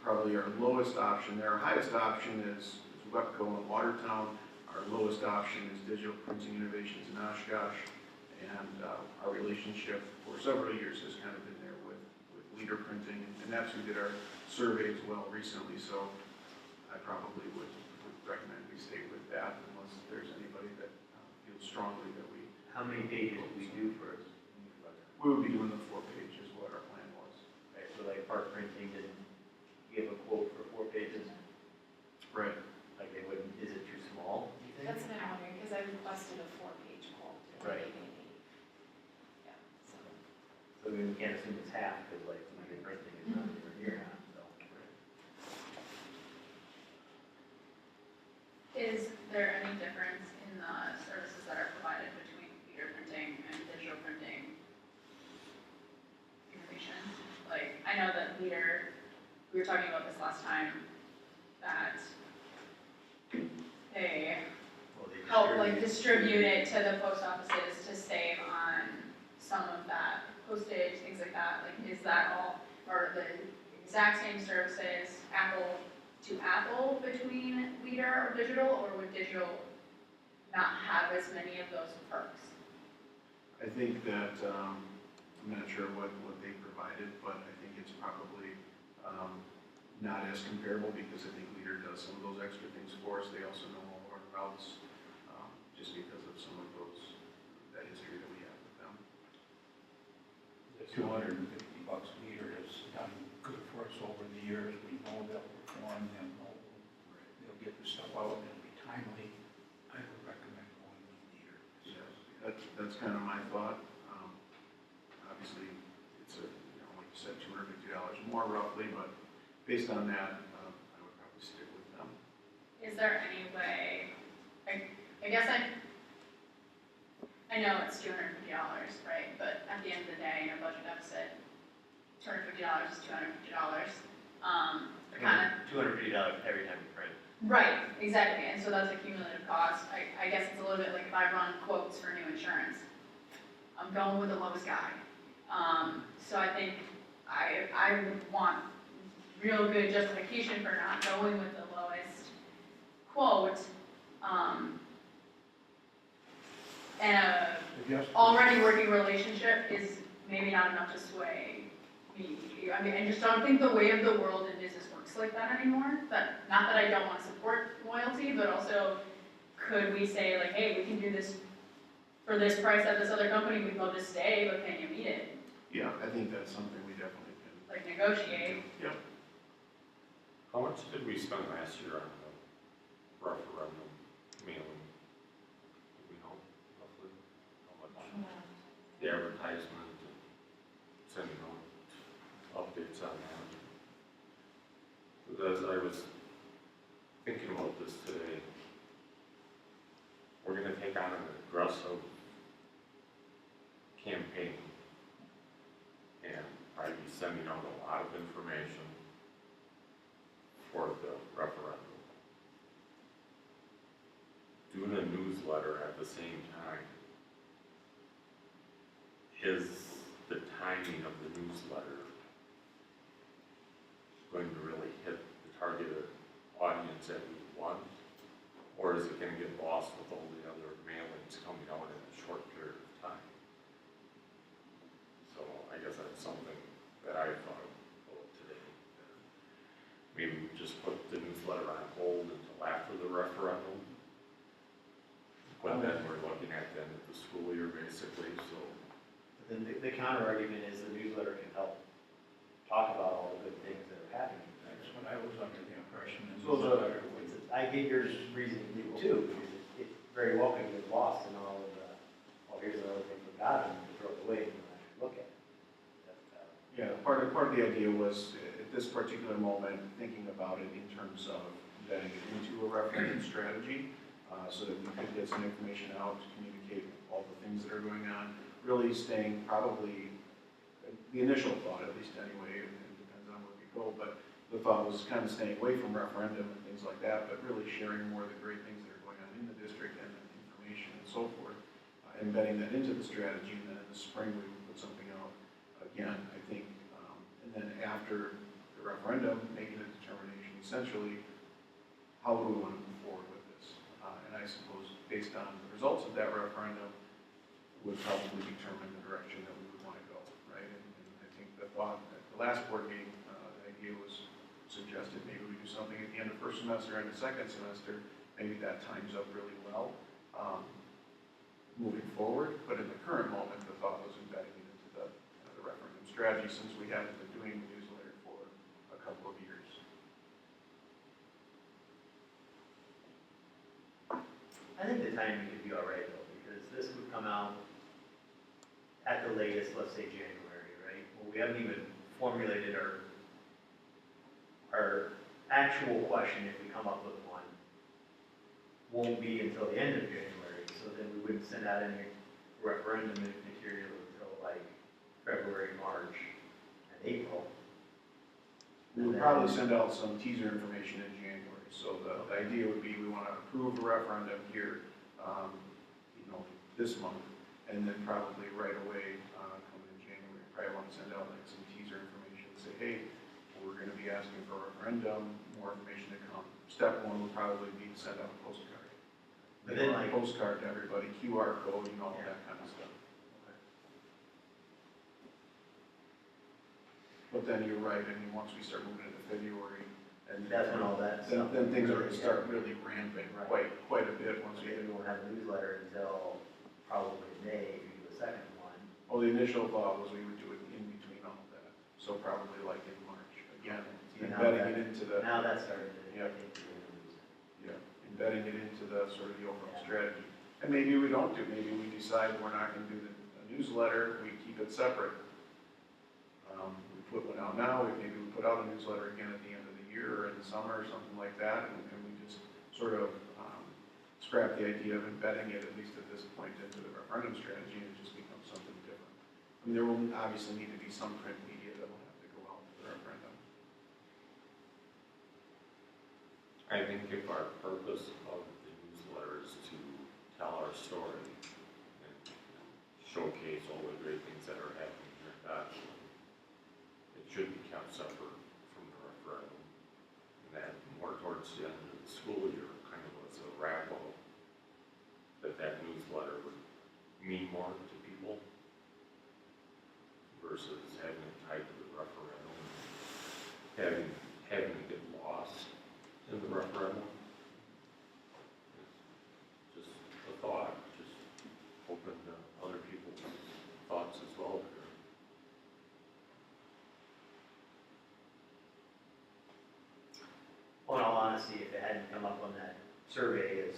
D: Probably our lowest option there. Our highest option is Webco in Watertown. Our lowest option is Digital Printing Innovations in Oshkosh. And our relationship for several years has kind of been there with Leader Printing. And that's who did our survey as well recently. So I probably would recommend we stay with that unless there's anybody that feels strongly that we.
B: How many pages do we do for a newsletter?
D: We would be doing the 4-page is what our plan was.
B: Right, so like Park Printing didn't give a quote for 4 pages,
D: Right.
B: like they wouldn't, is it too small, you think?
H: That's what I'm wondering, because I requested a 4-page quote. and they
B: Right.
H: gave me 8. Yeah, so.
B: So we can't assume it's half, because like, Leader Printing is not anywhere near half, so.
E: Is there any difference in the services that are provided between Leader Printing and Digital Printing Innovations? Like, I know that Leader, we were talking about this last time, that they
B: Well, they
E: help like distribute it to the post offices to save on some of that postage, things like that. Like, is that all, or the exact same services, Apple to Apple between Leader or Digital, or would Digital not have as many of those perks?
D: I think that, I'm not sure what they provided, but I think it's probably not as comparable because I think Leader does some of those extra things for us. They also know all our routes, just because of some of that history that we have with them.
F: The $250 a meter has done good for us over the years. We know they'll perform, they'll get the stuff out, it'll be timely. I would recommend going with Leader.
D: Yeah, that's kind of my thought. Obviously, it's like you said, $250 more roughly, but based on that, I would probably stick with them.
E: Is there any way, I guess I know it's $250, right? But at the end of the day, in a budget deficit, $250 is $250. Kind of
B: $250 every time we print.
E: right, exactly, and so that's a cumulative cost. I guess it's a little bit like if I run quotes for new insurance, I'm going with the lowest guy. So I think I would want real good justification for not going with the lowest quote. And a
F: Just-
E: already working relationship is maybe not enough to sway me. I mean, I just don't think the way of the world in business works like that anymore. That, not that I don't want to support loyalty, but also could we say like, hey, we can do this for this price at this other company, we'd love to stay, but can you meet it?
D: Yeah, I think that's something we definitely can.
E: Like negotiate.
D: Yep.
A: How much did we spend last year on the referendum mailing? Do we know roughly how much? The advertisement and sending out updates on that. But as I was thinking about this today, we're gonna take on an aggressive campaign and probably be sending out a lot of information for the referendum. Doing a newsletter at the same time. Is the timing of the newsletter going to really hit the targeted audience that we want? Or is it gonna get lost with all the other mailings coming out in a short period of time? So I guess that's something that I thought about today. Maybe we just put the newsletter on hold until after the referendum. But then we're looking at the end of the school year basically, so.
B: Then the counter argument is the newsletter can help talk about all the good things that are happening.
F: That's what I was under the impression. in
D: So
F: the letter was-
B: I get your reasoning too, because it very well can get lost in all of the, oh, here's another thing from God, and throw it away and you don't actually look at it.
D: Yeah, part of the idea was, at this particular moment, thinking about it in terms of embedding it into a referendum strategy, so that we could get some information out, communicate all the things that are going on, really staying probably, the initial thought, at least anyway, and it depends on where we go, but the thought was kind of staying away from referendum and things like that, but really sharing more of the great things that are going on in the district and the information and so forth, embedding that into the strategy, and then in the spring, we would put something out again, I think, and then after the referendum, making a determination essentially, how do we want to move forward with this? And I suppose based on the results of that referendum, would probably determine the direction that we would want to go, right? And I think the thought at the last board meeting, the idea was suggested maybe we do something at the end of first semester and the second semester, maybe that times up really well, moving forward, but in the current moment, the thought was embedding it into the referendum strategy, since we haven't been doing the newsletter for a couple of years.
B: I think the timing could be all right though, because this would come out at the latest, let's say January, right? Well, we haven't even formulated our actual question, if we come up with one, won't be until the end of January, so then we wouldn't send out any referendum material until like February, March, and April.
D: We would probably send out some teaser information in January, so the idea would be we want to approve a referendum here, this month, and then probably right away, coming in January, probably want to send out like some teaser information, say, hey, we're going to be asking for a referendum, more information to come. Step one would probably be to send out a postcard.
B: But then, like-
D: a postcard to everybody, QR code, all that kind of stuff. But then you're right, I mean, once we start moving into February, and
B: That's when all that
D: then,
B: stuff.
D: then things are going to start really ramping
B: Right.
D: quite a bit once we
B: Maybe
D: get.
B: we won't have a newsletter until probably May, if we do a second one.
D: Well, the initial thought was we would do it in between all of that, so probably like in March, again,
B: See, now
D: embedding
B: that-
D: it into the,
B: Now that's starting to, I
D: Yeah.
B: think, we're gonna lose it.
D: yeah, embedding it into the sort of the overall strategy. And maybe we don't do, maybe we decide we're not gonna do the newsletter, we keep it separate. We put one out now, maybe we put out a newsletter again at the end of the year or in the summer or something like that, and we just sort of scrap the idea of embedding it, at least at this point, into the referendum strategy, and it just becomes something different. I mean, there will obviously need to be some print media that will have to go out for the referendum.
A: I think if our purpose of the newsletter is to tell our story and showcase all the great things that are happening here in Dodge, it should be kept separate from the referendum. towards the end of the school year, kind of as a wrap up, that newsletter would mean more to people versus having it tied to the referendum, having it get lost in the referendum. Just a thought, just open to other people's thoughts as well there.
B: Well, in all honesty, if it hadn't come up on that survey as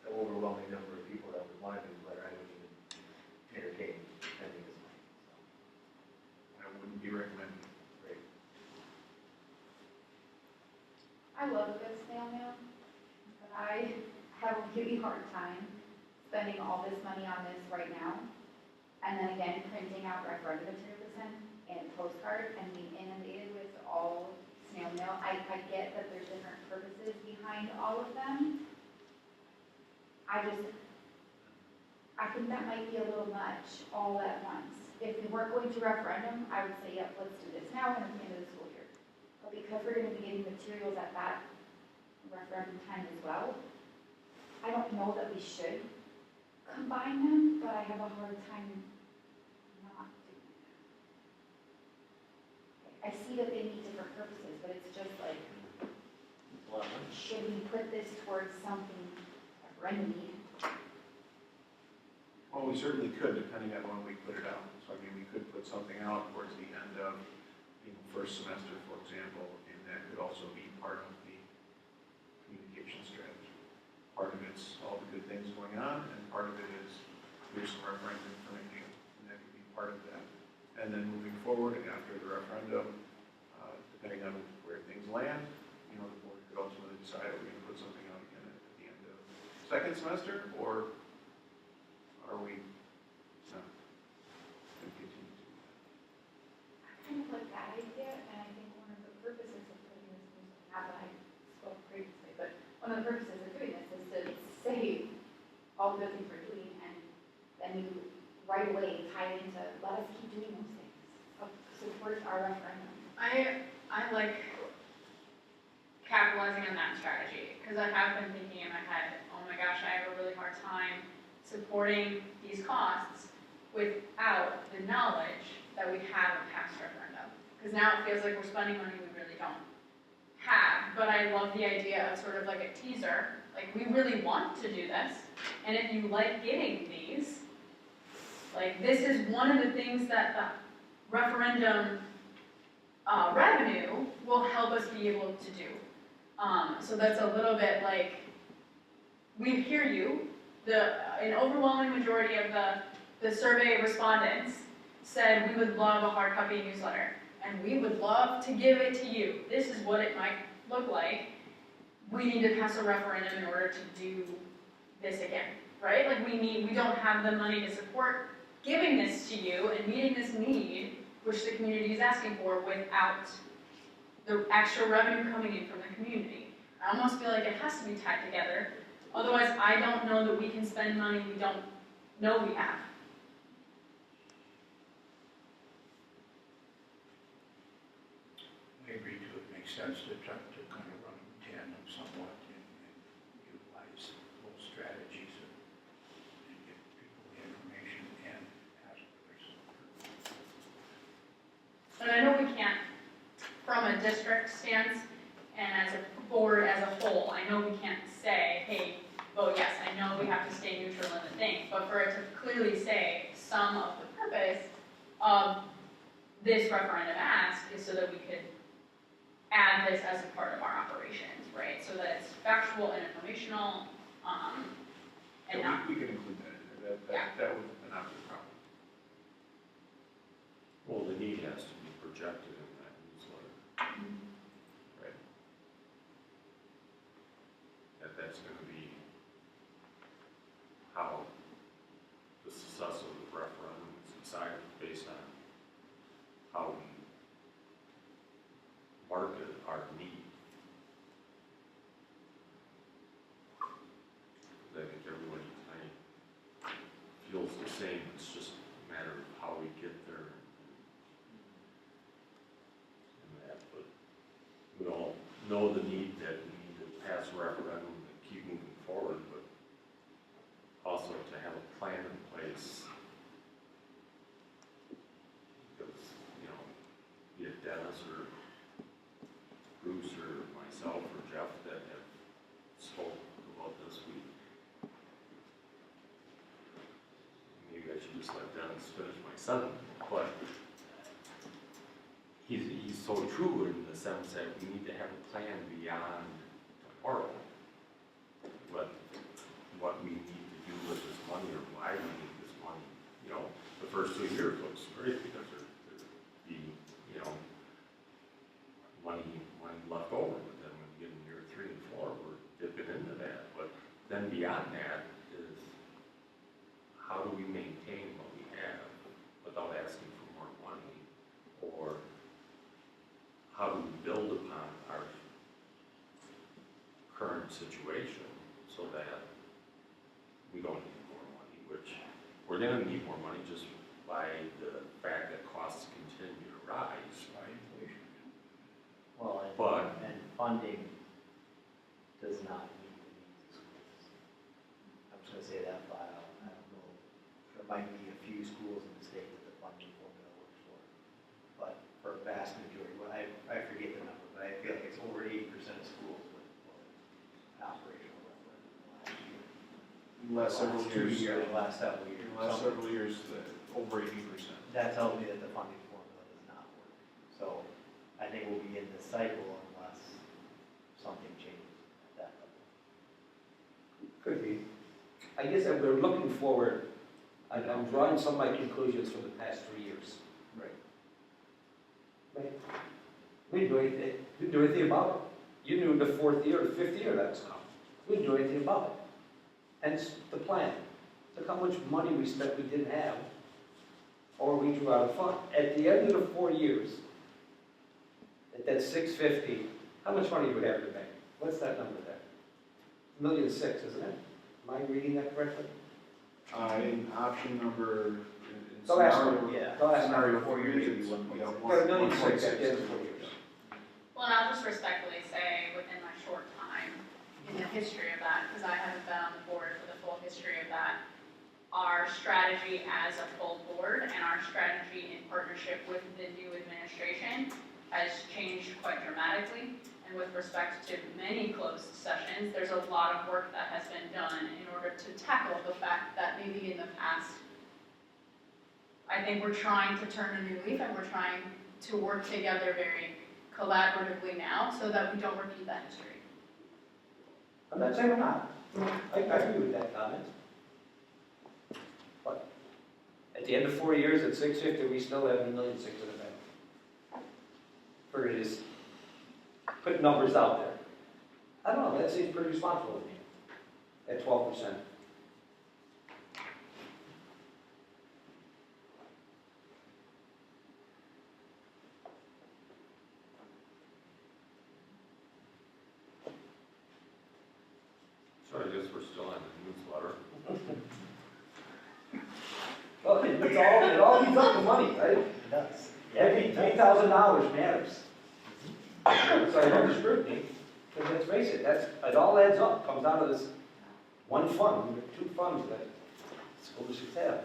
B: the overwhelming number of people that would want a newsletter, I wouldn't even entertain spending this money,
D: I wouldn't be recommending.
B: so, great.
H: I love good snail mail, but I have a really hard time spending all this money on this right now. And then again, printing out referendum material to send and a postcard and being inundated with all snail mail. I get that there's different purposes behind all of them. I think that might be a little much all at once. If we weren't going to referendum, I would say, yep, let's do this now and at the end of the school year. But because we're gonna be getting materials at that referendum time as well, I don't know that we should combine them, but I have a hard time not doing that. I see that they meet different purposes, but it's just like,
B: It's a lot of money.
H: should we put this towards something referendum need?
D: Well, we certainly could, depending on when we put it out. So I mean, we could put something out towards the end of, first semester, for example, and that could also be part of the communication strategy. Part of it's all the good things going on, and part of it is here's some referendum information, and that could be part of that. And then moving forward, and after the referendum, depending on where things land, the board could ultimately decide, are we going to put something out again at the end of second semester, or are we not going to continue to do that?
H: I kind of like that idea, and I think one of the purposes of putting this newsletter out, and I spoke previously, but one of the purposes of doing this is to say all the good things we're doing, and then you right away tie it into, let us keep doing those things, support our referendum.
E: I like capitalizing on that strategy, because I have been thinking in my head, oh my gosh, I have a really hard time supporting these costs without the knowledge that we have a past referendum. Because now it feels like we're spending money we really don't have, but I love the idea of sort of like a teaser, like we really want to do this, and if you like getting these, like this is one of the things that the referendum revenue will help us be able to do. So that's a little bit like, we hear you. An overwhelming majority of the survey respondents said we would love a hard copy newsletter, and we would love to give it to you. This is what it might look like. We need to pass a referendum in order to do this again, right? Like we don't have the money to support giving this to you and meeting this need, which the community is asking for, without the extra revenue coming in from the community. I almost feel like it has to be tied together. Otherwise, I don't know that we can spend money we don't know we have.
F: I agree to it, makes sense to try to kind of run in tandem somewhat and utilize both strategies and get people the information and ask for their support.
E: And I know we can't, from a district stance and as a board as a whole, I know we can't say, hey, well, yes, I know we have to stay neutral in the thing, but for it to clearly say some of the purpose of this referendum ask is so that we could add this as a part of our operations, right? So that it's factual and informational, and
D: Yeah,
E: not,
D: we can include that in there, that would not be a problem.
A: Well, the need has to be projected in that newsletter. Right. That's gonna be how the success of the referendum is decided based on how we market our need. I think everybody kind of feels the same, it's just a matter of how we get there. And that, but we all know the need that we need to pass a referendum to keep moving forward, but also to have a plan in place. Because, you know, be it Dennis or Bruce or myself or Jeff that have spoke about this, maybe I should just let Dennis finish my sentence, but he's so true in the sense that we need to have a plan beyond tomorrow. What we need to do with this money or why we need this money. You know, the first 2 years looks great because there'd be, you know, money left over, but then when you get in year 3 and 4, we're dipping into that. But then beyond that is how do we maintain what we have without asking for more money? Or how do we build upon our current situation so that we don't need more money, which we're gonna need more money just by the fact that costs continue to rise.
F: By inflation.
B: Well,
A: But-
B: and funding does not meet the needs of schools. I'm just gonna say that flat out. I don't know, there might be a few schools in the state that the funding formula works for. But for a vast majority, well, I forget the number, but I feel like it's over 80% of schools with operational referendum last year.
D: Last several years.
B: Last several years.
D: In the last several years, over 80%.
B: That tells me that the funding formula does not work. So I think we'll be in this cycle unless something changes at that level.
C: Could be. I guess that we're looking forward, I'm drawing some of my conclusions from the past 3 years.
B: Right.
C: Right. We didn't do anything about it. You knew the 4th year or 5th year that was coming. We didn't do anything about it. Hence the plan. Look how much money we spent we didn't have, or we drew out of fund. At the end of the 4 years, at that 650, how much money do we have in the bank? What's that number there? $1.6 million, isn't it? Am I reading that correctly?
D: In option number, in
C: The last
D: scenario,
C: one,
B: yeah.
C: The last
D: scenario
C: one.
D: 4 years, it's, we have
C: Got $1.6 million
D: 1.6.
C: at the end of 4 years.
E: Well, and I'll just respectfully say, within my short time in the history of that, because I haven't been on the board for the full history of that, our strategy as a full board and our strategy in partnership with the new administration has changed quite dramatically. And with respect to many closed sessions, there's a lot of work that has been done in order to tackle the fact that maybe in the past, I think we're trying to turn a new leaf and we're trying to work together very collaboratively now so that we don't repeat that history.
C: I'm not saying we're not. I agree with that comment. But at the end of 4 years, at 650, we still have $1.6 million in the bank. For it is put numbers out there. I don't know, that seems pretty responsible to me, at 12%.
A: So I guess we're still on the newsletter.
C: Well, it all leads up to money, right?
B: It does.
C: Every $3,000 matters. So under scrutiny, because let's face it, it all adds up, comes out of this one fund, two funds that school districts have.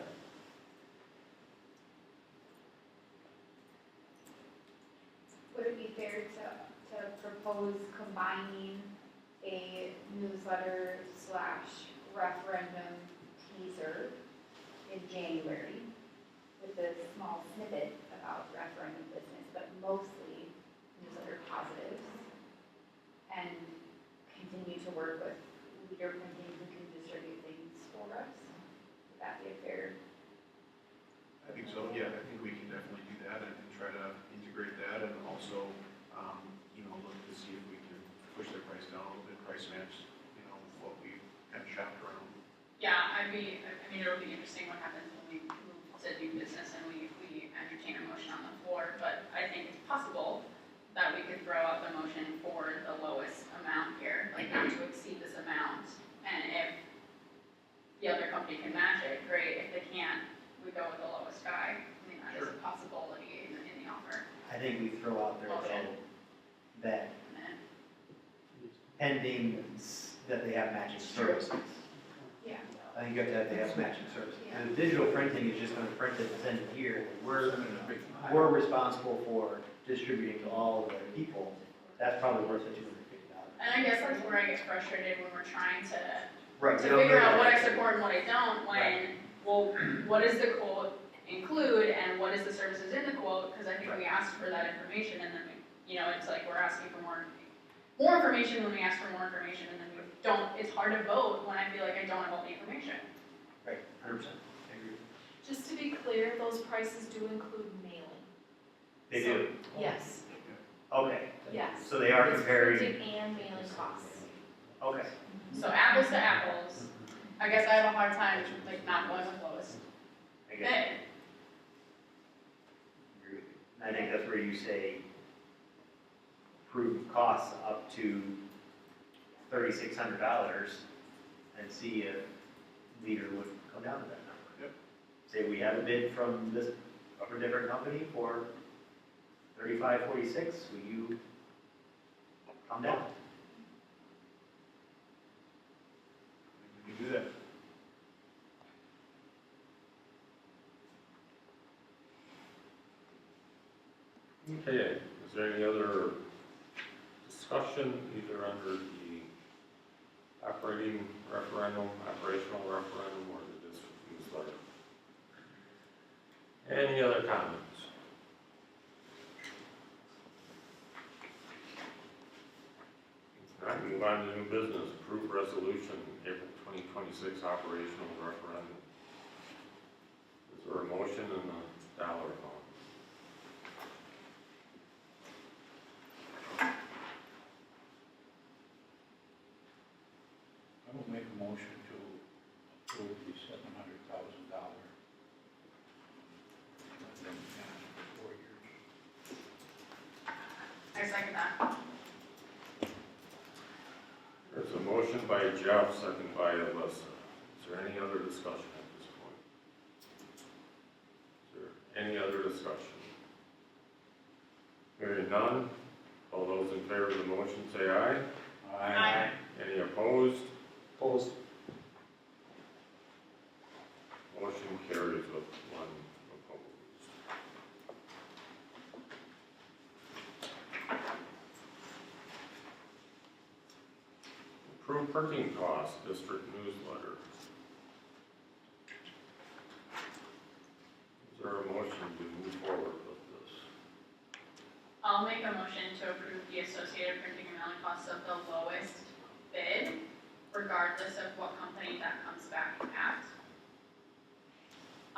H: Would it be fair to propose combining a newsletter / referendum teaser in January with a small snippet about referendum business, but mostly newsletter positives? And continue to work with leader printing who can distribute things for us? Would that be a fair?
D: I think so, yeah, I think we can definitely do that and try to integrate that and also, look to see if we can push the price down a little bit, price match, what we kind of shopped around.
E: Yeah, I mean, it'll be interesting what happens when we move to new business and we entertain a motion on the floor, but I think it's possible that we could throw out the motion for the lowest amount here, like not to exceed this amount. And if the other company can match it, great. If they can't, we go with the lowest guy. I mean, that is a possibility in the offer.
B: I think we throw out there
E: Motion.
B: that
E: And then,
B: pending that they have matching services.
H: Yeah.
B: I think you have to have, they have matching services. And the digital printing is just gonna print it and send it here. We're responsible for distributing to all of the people. That's probably worth the $250.
E: And I guess that's where I get frustrated when we're trying to
B: Right.
E: figure out what I support and what I don't, when, well, what does the quote include and what is the services in the quote? Because I think we asked for that information and then, it's like we're asking for more information when we ask for more information and then we don't, it's hard to vote when I feel like I don't have all the information.
B: Right, 100%. I agree.
I: Just to be clear, those prices do include mailing.
B: They do.
I: Yes,
B: Okay,
I: yes.
B: so they are
I: It's
B: comparing,
I: printing and mailing costs.
B: okay.
E: So apples to apples, I guess I have a hard time, like, not going with lowest
B: I
E: bid.
B: get it. Agree with you. And I think that's where you say approve costs up to $3,600 and see if leader would come down to that number.
D: Yep.
B: Say we have a bid from this, from a different company for $35.46, will you come down?
D: We can do that.
A: Okay, is there any other discussion either under the operational referendum, or the district newsletter? Any other comments? If not, move on to new business, approve resolution, April 2026 operational referendum. Is there a motion and a dollar amount?
F: I will make a motion to approve the $700,000. For 4 years.
E: I second that.
A: There's a motion by Jeff, second by Alyssa. Is there any other discussion at this point? Is there any other discussion? Hearing none, all those in favor of the motion say aye.
E: Aye.
A: Any opposed?
C: Opposed?
A: Motion carries with one opposed. Approve printing costs, district newsletter. Is there a motion to move forward with this?
E: I'll make a motion to approve the associated printing and mailing costs of the lowest bid, regardless of what company that comes back at.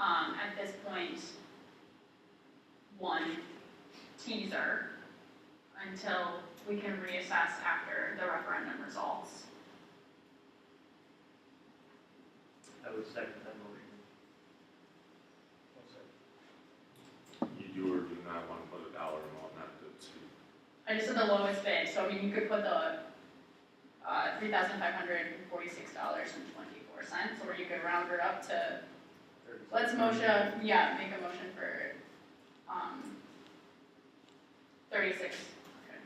E: At this point, one teaser until we can reassess after the referendum results.
B: I would second that motion.
A: You do or do not want to put a dollar amount, not to exceed.
E: I just said the lowest bid, so I mean, you could put the $3,546.24, or you could round it up to, let's make a motion for, 36, okay.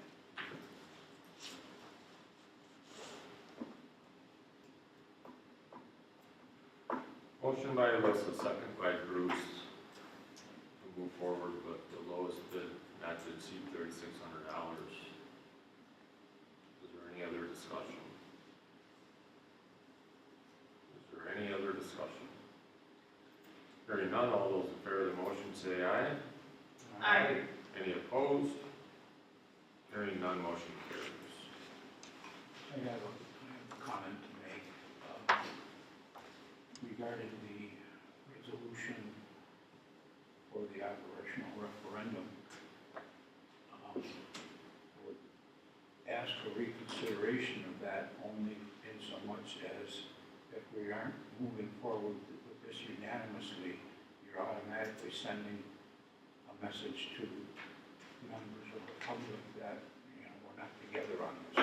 A: Motion by Alyssa, second by Bruce, to move forward with the lowest bid, not to exceed $3,600. Is there any other discussion? Is there any other discussion? Hearing none, all those in favor of the motion say aye.
E: Aye.
A: Any opposed? Hearing none, motion carries.
F: I have a comment to make regarding the resolution for the operational referendum. I would ask for reconsideration of that only in so much as if we aren't moving forward with this unanimously, you're automatically sending a message to members of the public that, we're not together on this.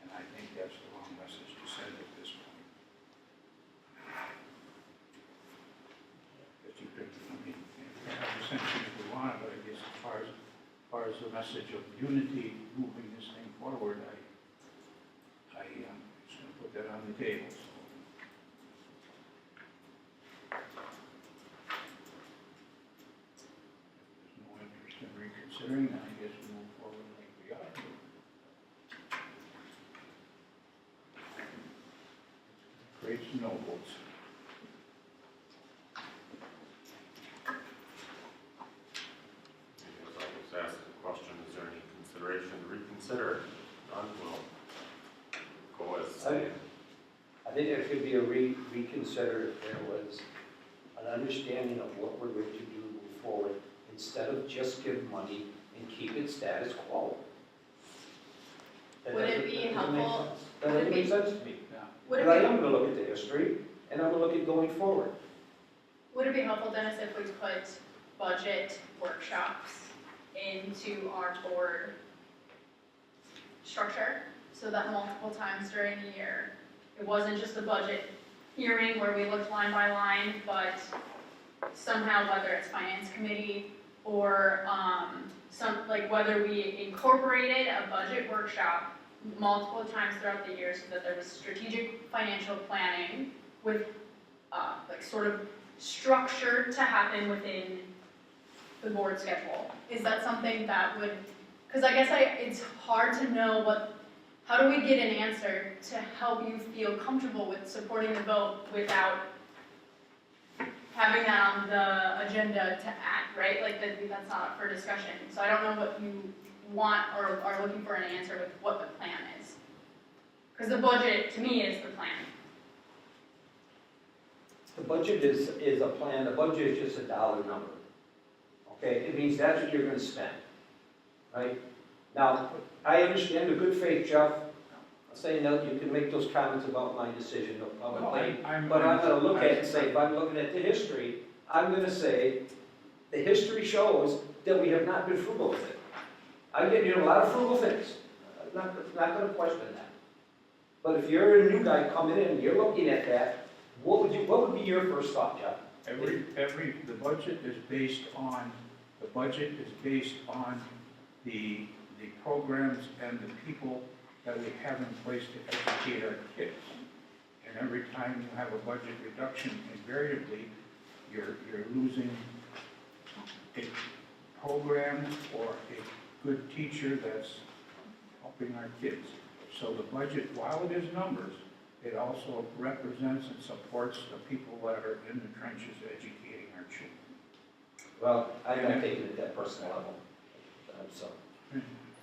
F: And I think that's the wrong message to send at this point. That you could, you can have the dissension if we want, but I guess as far as the message of unity moving this thing forward, that on the table, so. If there's no interest in reconsidering, then I guess we move forward like we are. Create some no votes.
A: As I was asked the question, is there any consideration to reconsider? None, will go as stated.
C: I think there could be a reconsider if there was an understanding of what we're going to do move forward, instead of just give money and keep it status quo. That
E: Would it
C: doesn't-
E: be
C: that doesn't make
E: helpful-
C: sense. That
E: would it
C: doesn't make
E: be-
C: sense to me.
E: Would it
C: But I
E: be,
C: am gonna look at the history, and I'm gonna look at going forward.
E: would it be helpful, Dennis, if we put budget workshops into our board structure? So that multiple times during the year, it wasn't just a budget hearing where we looked line by line, but somehow, whether it's finance committee or, like whether we incorporated a budget workshop multiple times throughout the year so that there was strategic financial planning with, like sort of structure to happen within the board schedule. Is that something that would, because I guess it's hard to know how do we get an answer to help you feel comfortable with supporting the vote without having that on the agenda to act, right? Like that's not up for discussion. So I don't know what you want or are looking for an answer with what the plan is. Because the budget, to me, is the plan.
C: The budget is a plan, the budget is just a dollar number. Okay, it means that's what you're gonna spend, right? Now, I understand the good faith, Jeff, saying that you can make those comments about my decision publicly, but I'm gonna look at it and say, if I'm looking at the history, I'm gonna say, the history shows that we have not been frugal with it. I get, a lot of frugal things, I'm not gonna question that. But if you're a new guy coming in, and you're looking at that, what would be your first thought, Jeff?
F: The budget is based on, the programs and the people that we have in place to educate our kids. And every time you have a budget reduction, invariably, you're losing a program or a good teacher that's helping our kids. So the budget, while it is numbers, it also represents and supports the people that are in the trenches educating our children.
C: Well, I'm not taking it at that personal level, so,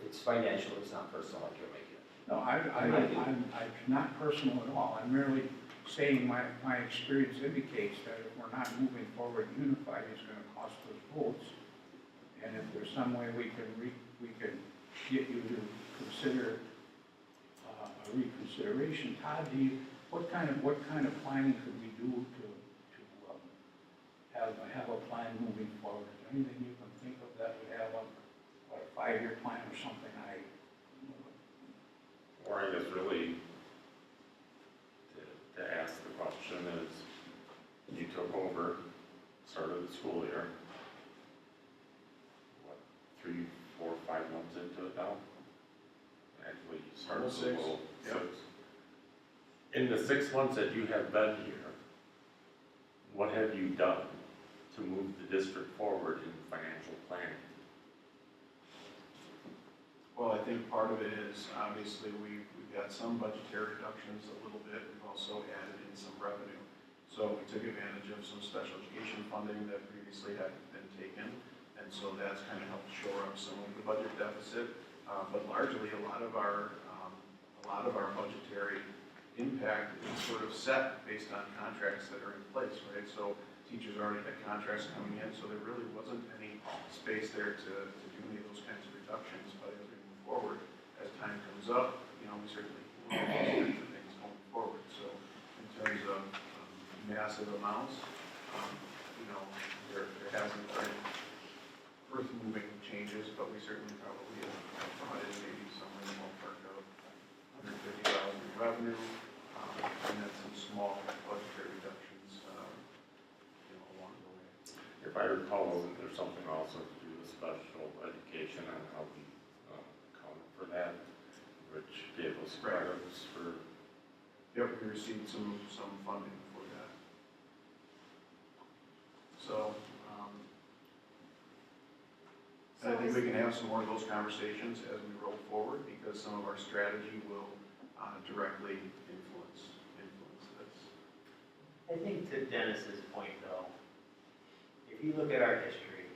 C: it's financial, it's not personal like you're making it.
F: No, I'm not personal at all. I'm merely saying my experience indicates that if we're not moving forward unified, it's gonna cost us votes. And if there's some way we can get you to consider a reconsideration, Todd, what kind of planning could we do to have a plan moving forward? Is there anything you can think of that would have a 5-year plan or something?
A: Or I guess really, to ask the question is, you took over, started the school year, what, 3, 4, 5 months into it now? Actually, you started
D: Almost
A: a
D: 6.
A: little,
D: Yep.
A: 6. In the 6 months that you have been here, what have you done to move the district forward in financial planning?
D: Well, I think part of it is, obviously, we've got some budgetary reductions a little bit. We've also added in some revenue. So we took advantage of some special education funding that previously hadn't been taken. And so that's kind of helped shore up some of the budget deficit. But largely, a lot of our budgetary impact is sort of set based on contracts that are in place, right? So teachers already had contracts coming in, so there really wasn't any space there to do any of those kinds of reductions. But as we move forward, as time comes up, we certainly will do those kinds of things going forward. So in terms of massive amounts, there hasn't been earth-moving changes, but we certainly probably have brought in maybe somewhere in the ballpark of $150,000 in revenue, and then some small budgetary reductions, along the way.
A: If I recall, wasn't there something also to do with special education and how we accounted for that, which gave us credits for?
D: Yep, we received some funding for that. So, and I think we can have some more of those conversations as we roll forward, because some of our strategy will directly influence this.
B: I think to Dennis's point though, if you look at our history,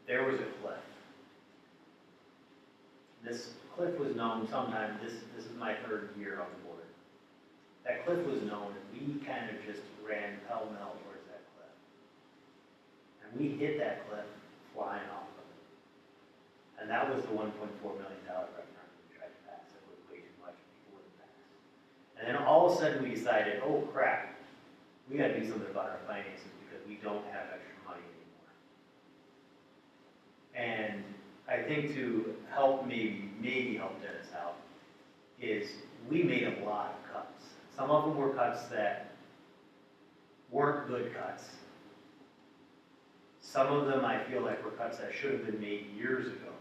B: there was a cliff. This cliff was known sometime, this is my 3rd year on the board. That cliff was known, and we kind of just ran pell-mell towards that cliff. And we hit that cliff flying off of it. And that was the $1.4 million referendum we tried to pass. It was way too much, people wouldn't pass. And then all of a sudden we decided, oh crap, we gotta do something about our finances because we don't have extra money anymore. And I think to help maybe help Dennis out, is we made a lot of cuts. Some of them were cuts that weren't good cuts. Some of them I feel like were cuts that should have been made years ago.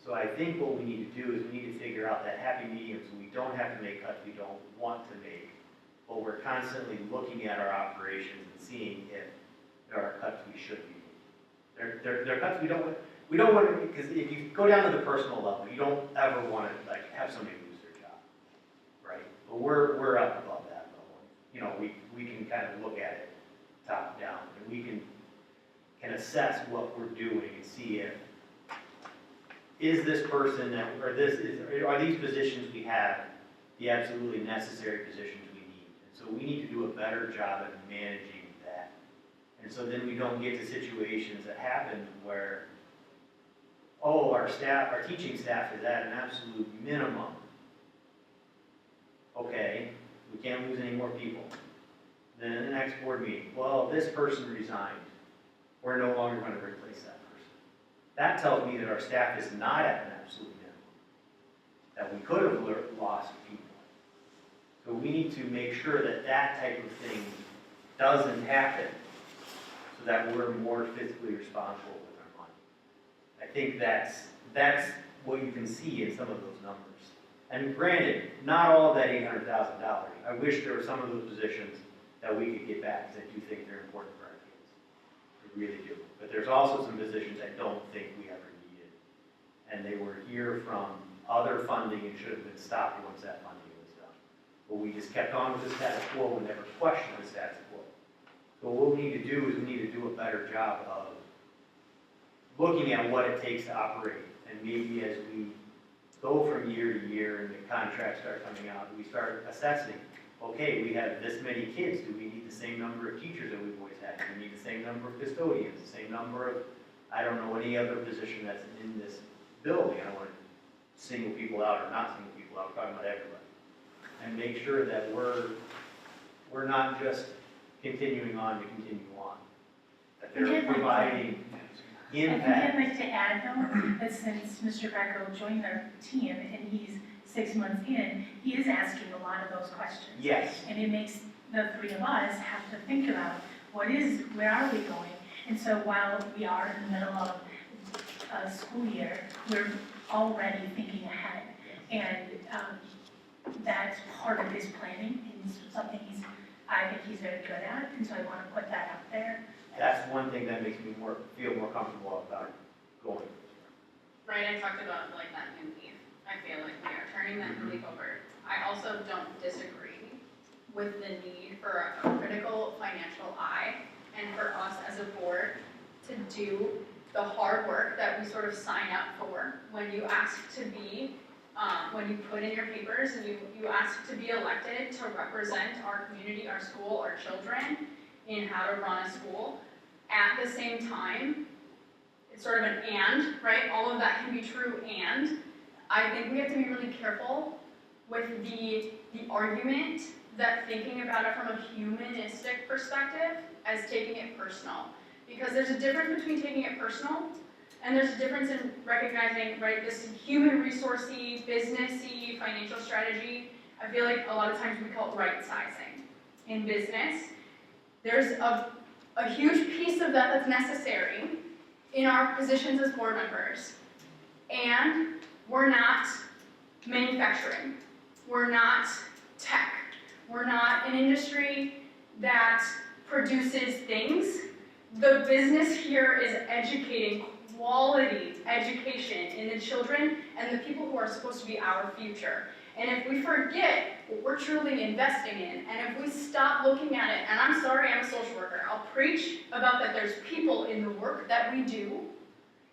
B: So I think what we need to do is we need to figure out that happy medium so we don't have to make cuts we don't want to make, but we're constantly looking at our operations and seeing if there are cuts we should be making. There are cuts we don't want to, because if you go down to the personal level, you don't ever want to like have somebody lose their job, right? But we're up above that level. You know, we can kind of look at it top down, and we can assess what we're doing and see if is this person that, or are these positions we have the absolutely necessary positions we need? And so we need to do a better job at managing that. And so then we don't get to situations that happen where, oh, our teaching staff is at an absolute minimum. Okay, we can't lose any more people. Then in the next board meeting, well, this person resigned. We're no longer going to replace that person. That tells me that our staff is not at an absolute minimum, that we could have lost people. So we need to make sure that that type of thing doesn't happen so that we're more fiscally responsible with our money. I think that's what you can see in some of those numbers. And granted, not all of that $800,000. I wish there were some of those positions that we could get back, because I do think they're important for our kids. I really do. But there's also some positions I don't think we ever needed. And they were here from other funding and should have been stopped once that funding was done. But we just kept on with the status quo and never questioned the status quo. So what we need to do is we need to do a better job of looking at what it takes to operate. And maybe as we go from year to year and the contracts start coming out, we start assessing, okay, we have this many kids, do we need the same number of teachers that we've always had? Do we need the same number of custodians, the same number of, I don't know, any other position that's in this building? I don't want to single people out or not single people out, I'm talking about everybody. And make sure that we're not just continuing on to continue on. That they're providing
G: I think
B: impact.
G: I'd like to add though, that since Mr. Greco joined our team and he's 6 months in, he is asking a lot of those questions.
B: Yes.
G: And it makes the three of us have to think about where are we going? And so while we are in the middle of a school year, we're already thinking ahead. And that's part of his planning and something I think he's very good at, and so I want to put that out there.
B: That's one thing that makes me feel more comfortable about going.
E: Right, I talked about like that new leaf. I feel like we are turning that new leaf over. I also don't disagree with the need for a critical financial eye and for us as a board to do the hard work that we sort of sign up for when you ask to be, when you put in your papers and you ask to be elected to represent our community, our school, our children in how to run a school. At the same time, it's sort of an and, right? All of that can be true and. I think we have to be really careful with the argument that thinking about it from a humanistic perspective as taking it personal. Because there's a difference between taking it personal and there's a difference in recognizing, right, this human resourcey, businessy, financial strategy. I feel like a lot of times we call it right sizing in business. There's a huge piece of that that's necessary in our positions as board members. And we're not manufacturing. We're not tech. We're not an industry that produces things. The business here is educating quality education in the children and the people who are supposed to be our future. And if we forget what we're truly investing in, and if we stop looking at it, and I'm sorry, I'm a social worker, I'll preach about that there's people in the work that we do.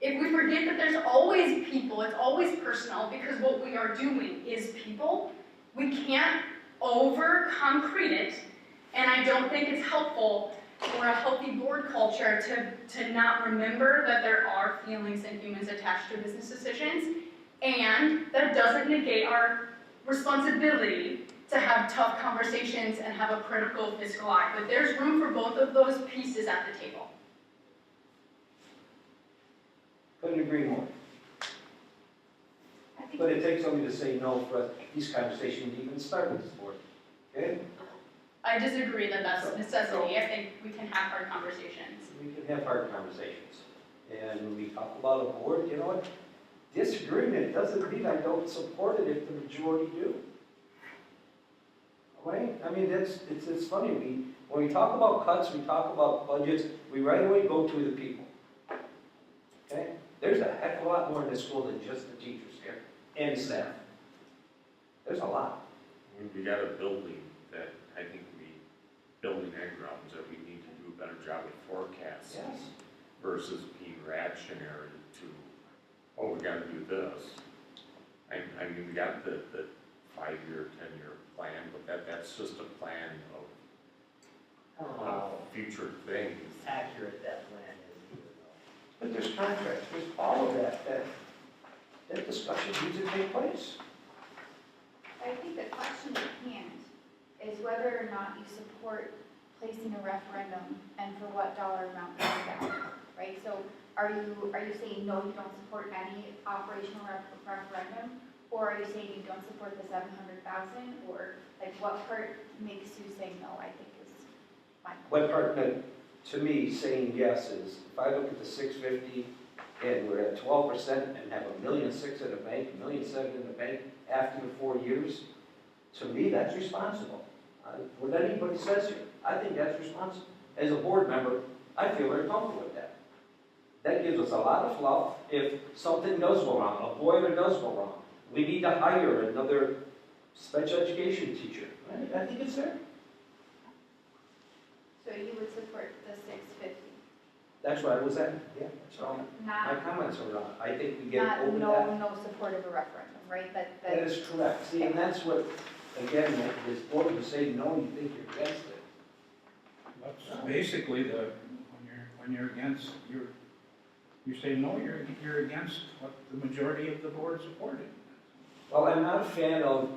E: If we forget that there's always people, it's always personal, because what we are doing is people, we can't over-concrete it, and I don't think it's helpful for a healthy board culture to not remember that there are feelings and humans attached to business decisions, and that doesn't negate our responsibility to have tough conversations and have a critical fiscal eye. But there's room for both of those pieces at the table.
C: Couldn't agree more.
H: I think
C: But it takes somebody to say no for these conversations to even start with this board, okay?
E: I disagree that that's a necessity. I think we can have hard conversations.
C: We can have hard conversations. And when we talk about a board, you know what? Disagreement doesn't mean I don't support it if the majority do. Right? I mean, it's funny, when we talk about cuts, we talk about budgets, we right away go to the people. Okay? There's a heck of a lot more in this school than just the teachers here and staff. There's a lot.
A: We got a building that I think building and grounds that we need to do a better job of forecasting
C: Yes.
A: versus being reactionary to, oh, we gotta do this. I mean, we got the 5-year, 10-year plan, but that's just a plan
B: I don't know
A: of
B: how
A: future things.
B: accurate that plan is either though.
C: But there's contracts, there's all of that discussion needs to take place.
H: I think the question at hand is whether or not you support placing a referendum and for what dollar amount goes down, right? So are you saying no, you don't support any operational referendum? Or are you saying you don't support the 700,000? Or like what part makes you say no, I think is my
C: What part that, to me, saying yes is, if I look at the 650 and we're at 12% and have $1.6 million in the bank, $1.7 million in the bank after the 4 years, to me, that's responsible. What anybody says here, I think that's responsible. As a board member, I feel very comfortable with that. That gives us a lot of fluff if something does go wrong, a boiler does go wrong. We need to hire another special education teacher. I think it's there.
H: So you would support the 650?
C: That's where I was at, yeah, that's all. My
H: Not,
C: comments are on, I think we get
H: not
C: over
H: no,
C: that.
H: no support of a referendum, right?
C: That is correct. See, and that's what, again, this board, you say no, you think you're against it.
F: That's basically when you're against, you say no, you're against what the majority of the board supported.
C: Well, I'm not a fan of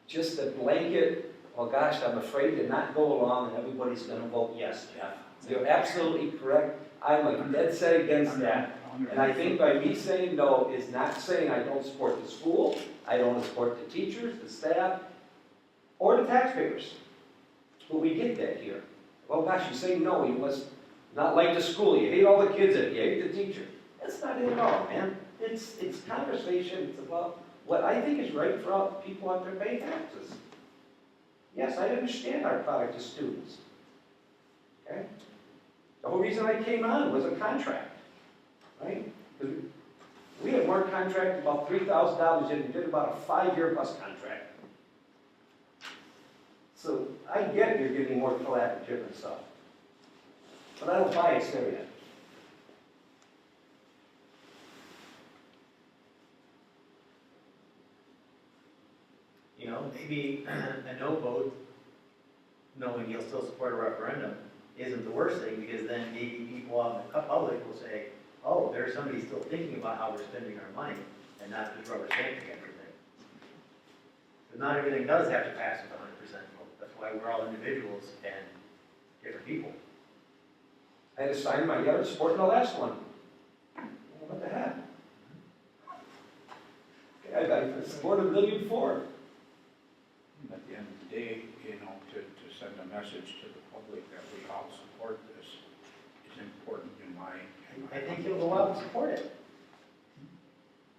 C: just a blanket, oh gosh, I'm afraid to not go along and everybody's gonna vote yes, Jeff. You're absolutely correct. I'm like dead set against that. And I think by me saying no is not saying I don't support the school, I don't support the teachers, the staff, or the taxpayers. But we get that here. Well, gosh, you say no, you must not like the school, you hate all the kids in it, you hate the teacher. That's not it at all, man. It's conversation, it's about what I think is right for all people out there paying taxes. Yes, I understand our product as students. Okay? The whole reason I came on was a contract, right? Because we had one contract about $3,000 in, we did about a 5-year bus contract. So I get you're getting more collaborative and stuff, but I don't buy it's there yet.
B: You know, maybe a no vote, knowing you'll still support a referendum, isn't the worst thing, because then maybe people out in the public will say, oh, there's somebody still thinking about how we're spending our money, and not just rubber stamping everything. But not everything does have to pass with 100% vote. That's why we're all individuals and different people.
C: I had to sign my yard support in the last one. What the heck? I got support $1.4 million.
F: At the end of the day, you know, to send a message to the public that we all support this is important in my
B: I think you'll go out and support it.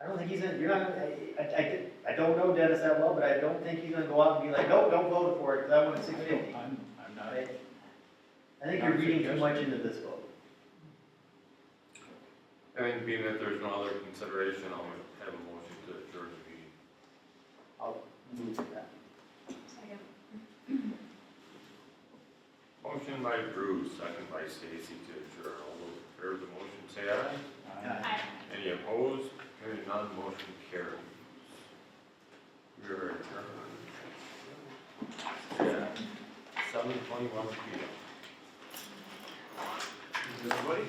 B: I don't think he's gonna, you're not, I don't know Dennis that well, but I don't think he's gonna go out and be like, nope, don't vote for it, because I want a 650.
F: I'm not,
B: I think you're reading too much into this vote.
A: And being that there's no other consideration, I'll have a motion to adjourn the meeting.
B: I'll move to that.
I: Second.
A: Motion by Bruce, second by Stacy to adjourn. All those in favor of the motion say aye. Any opposed? Hearing none, motion carries. We are adjourned. Yeah, 7:21 p.m.
D: Everybody?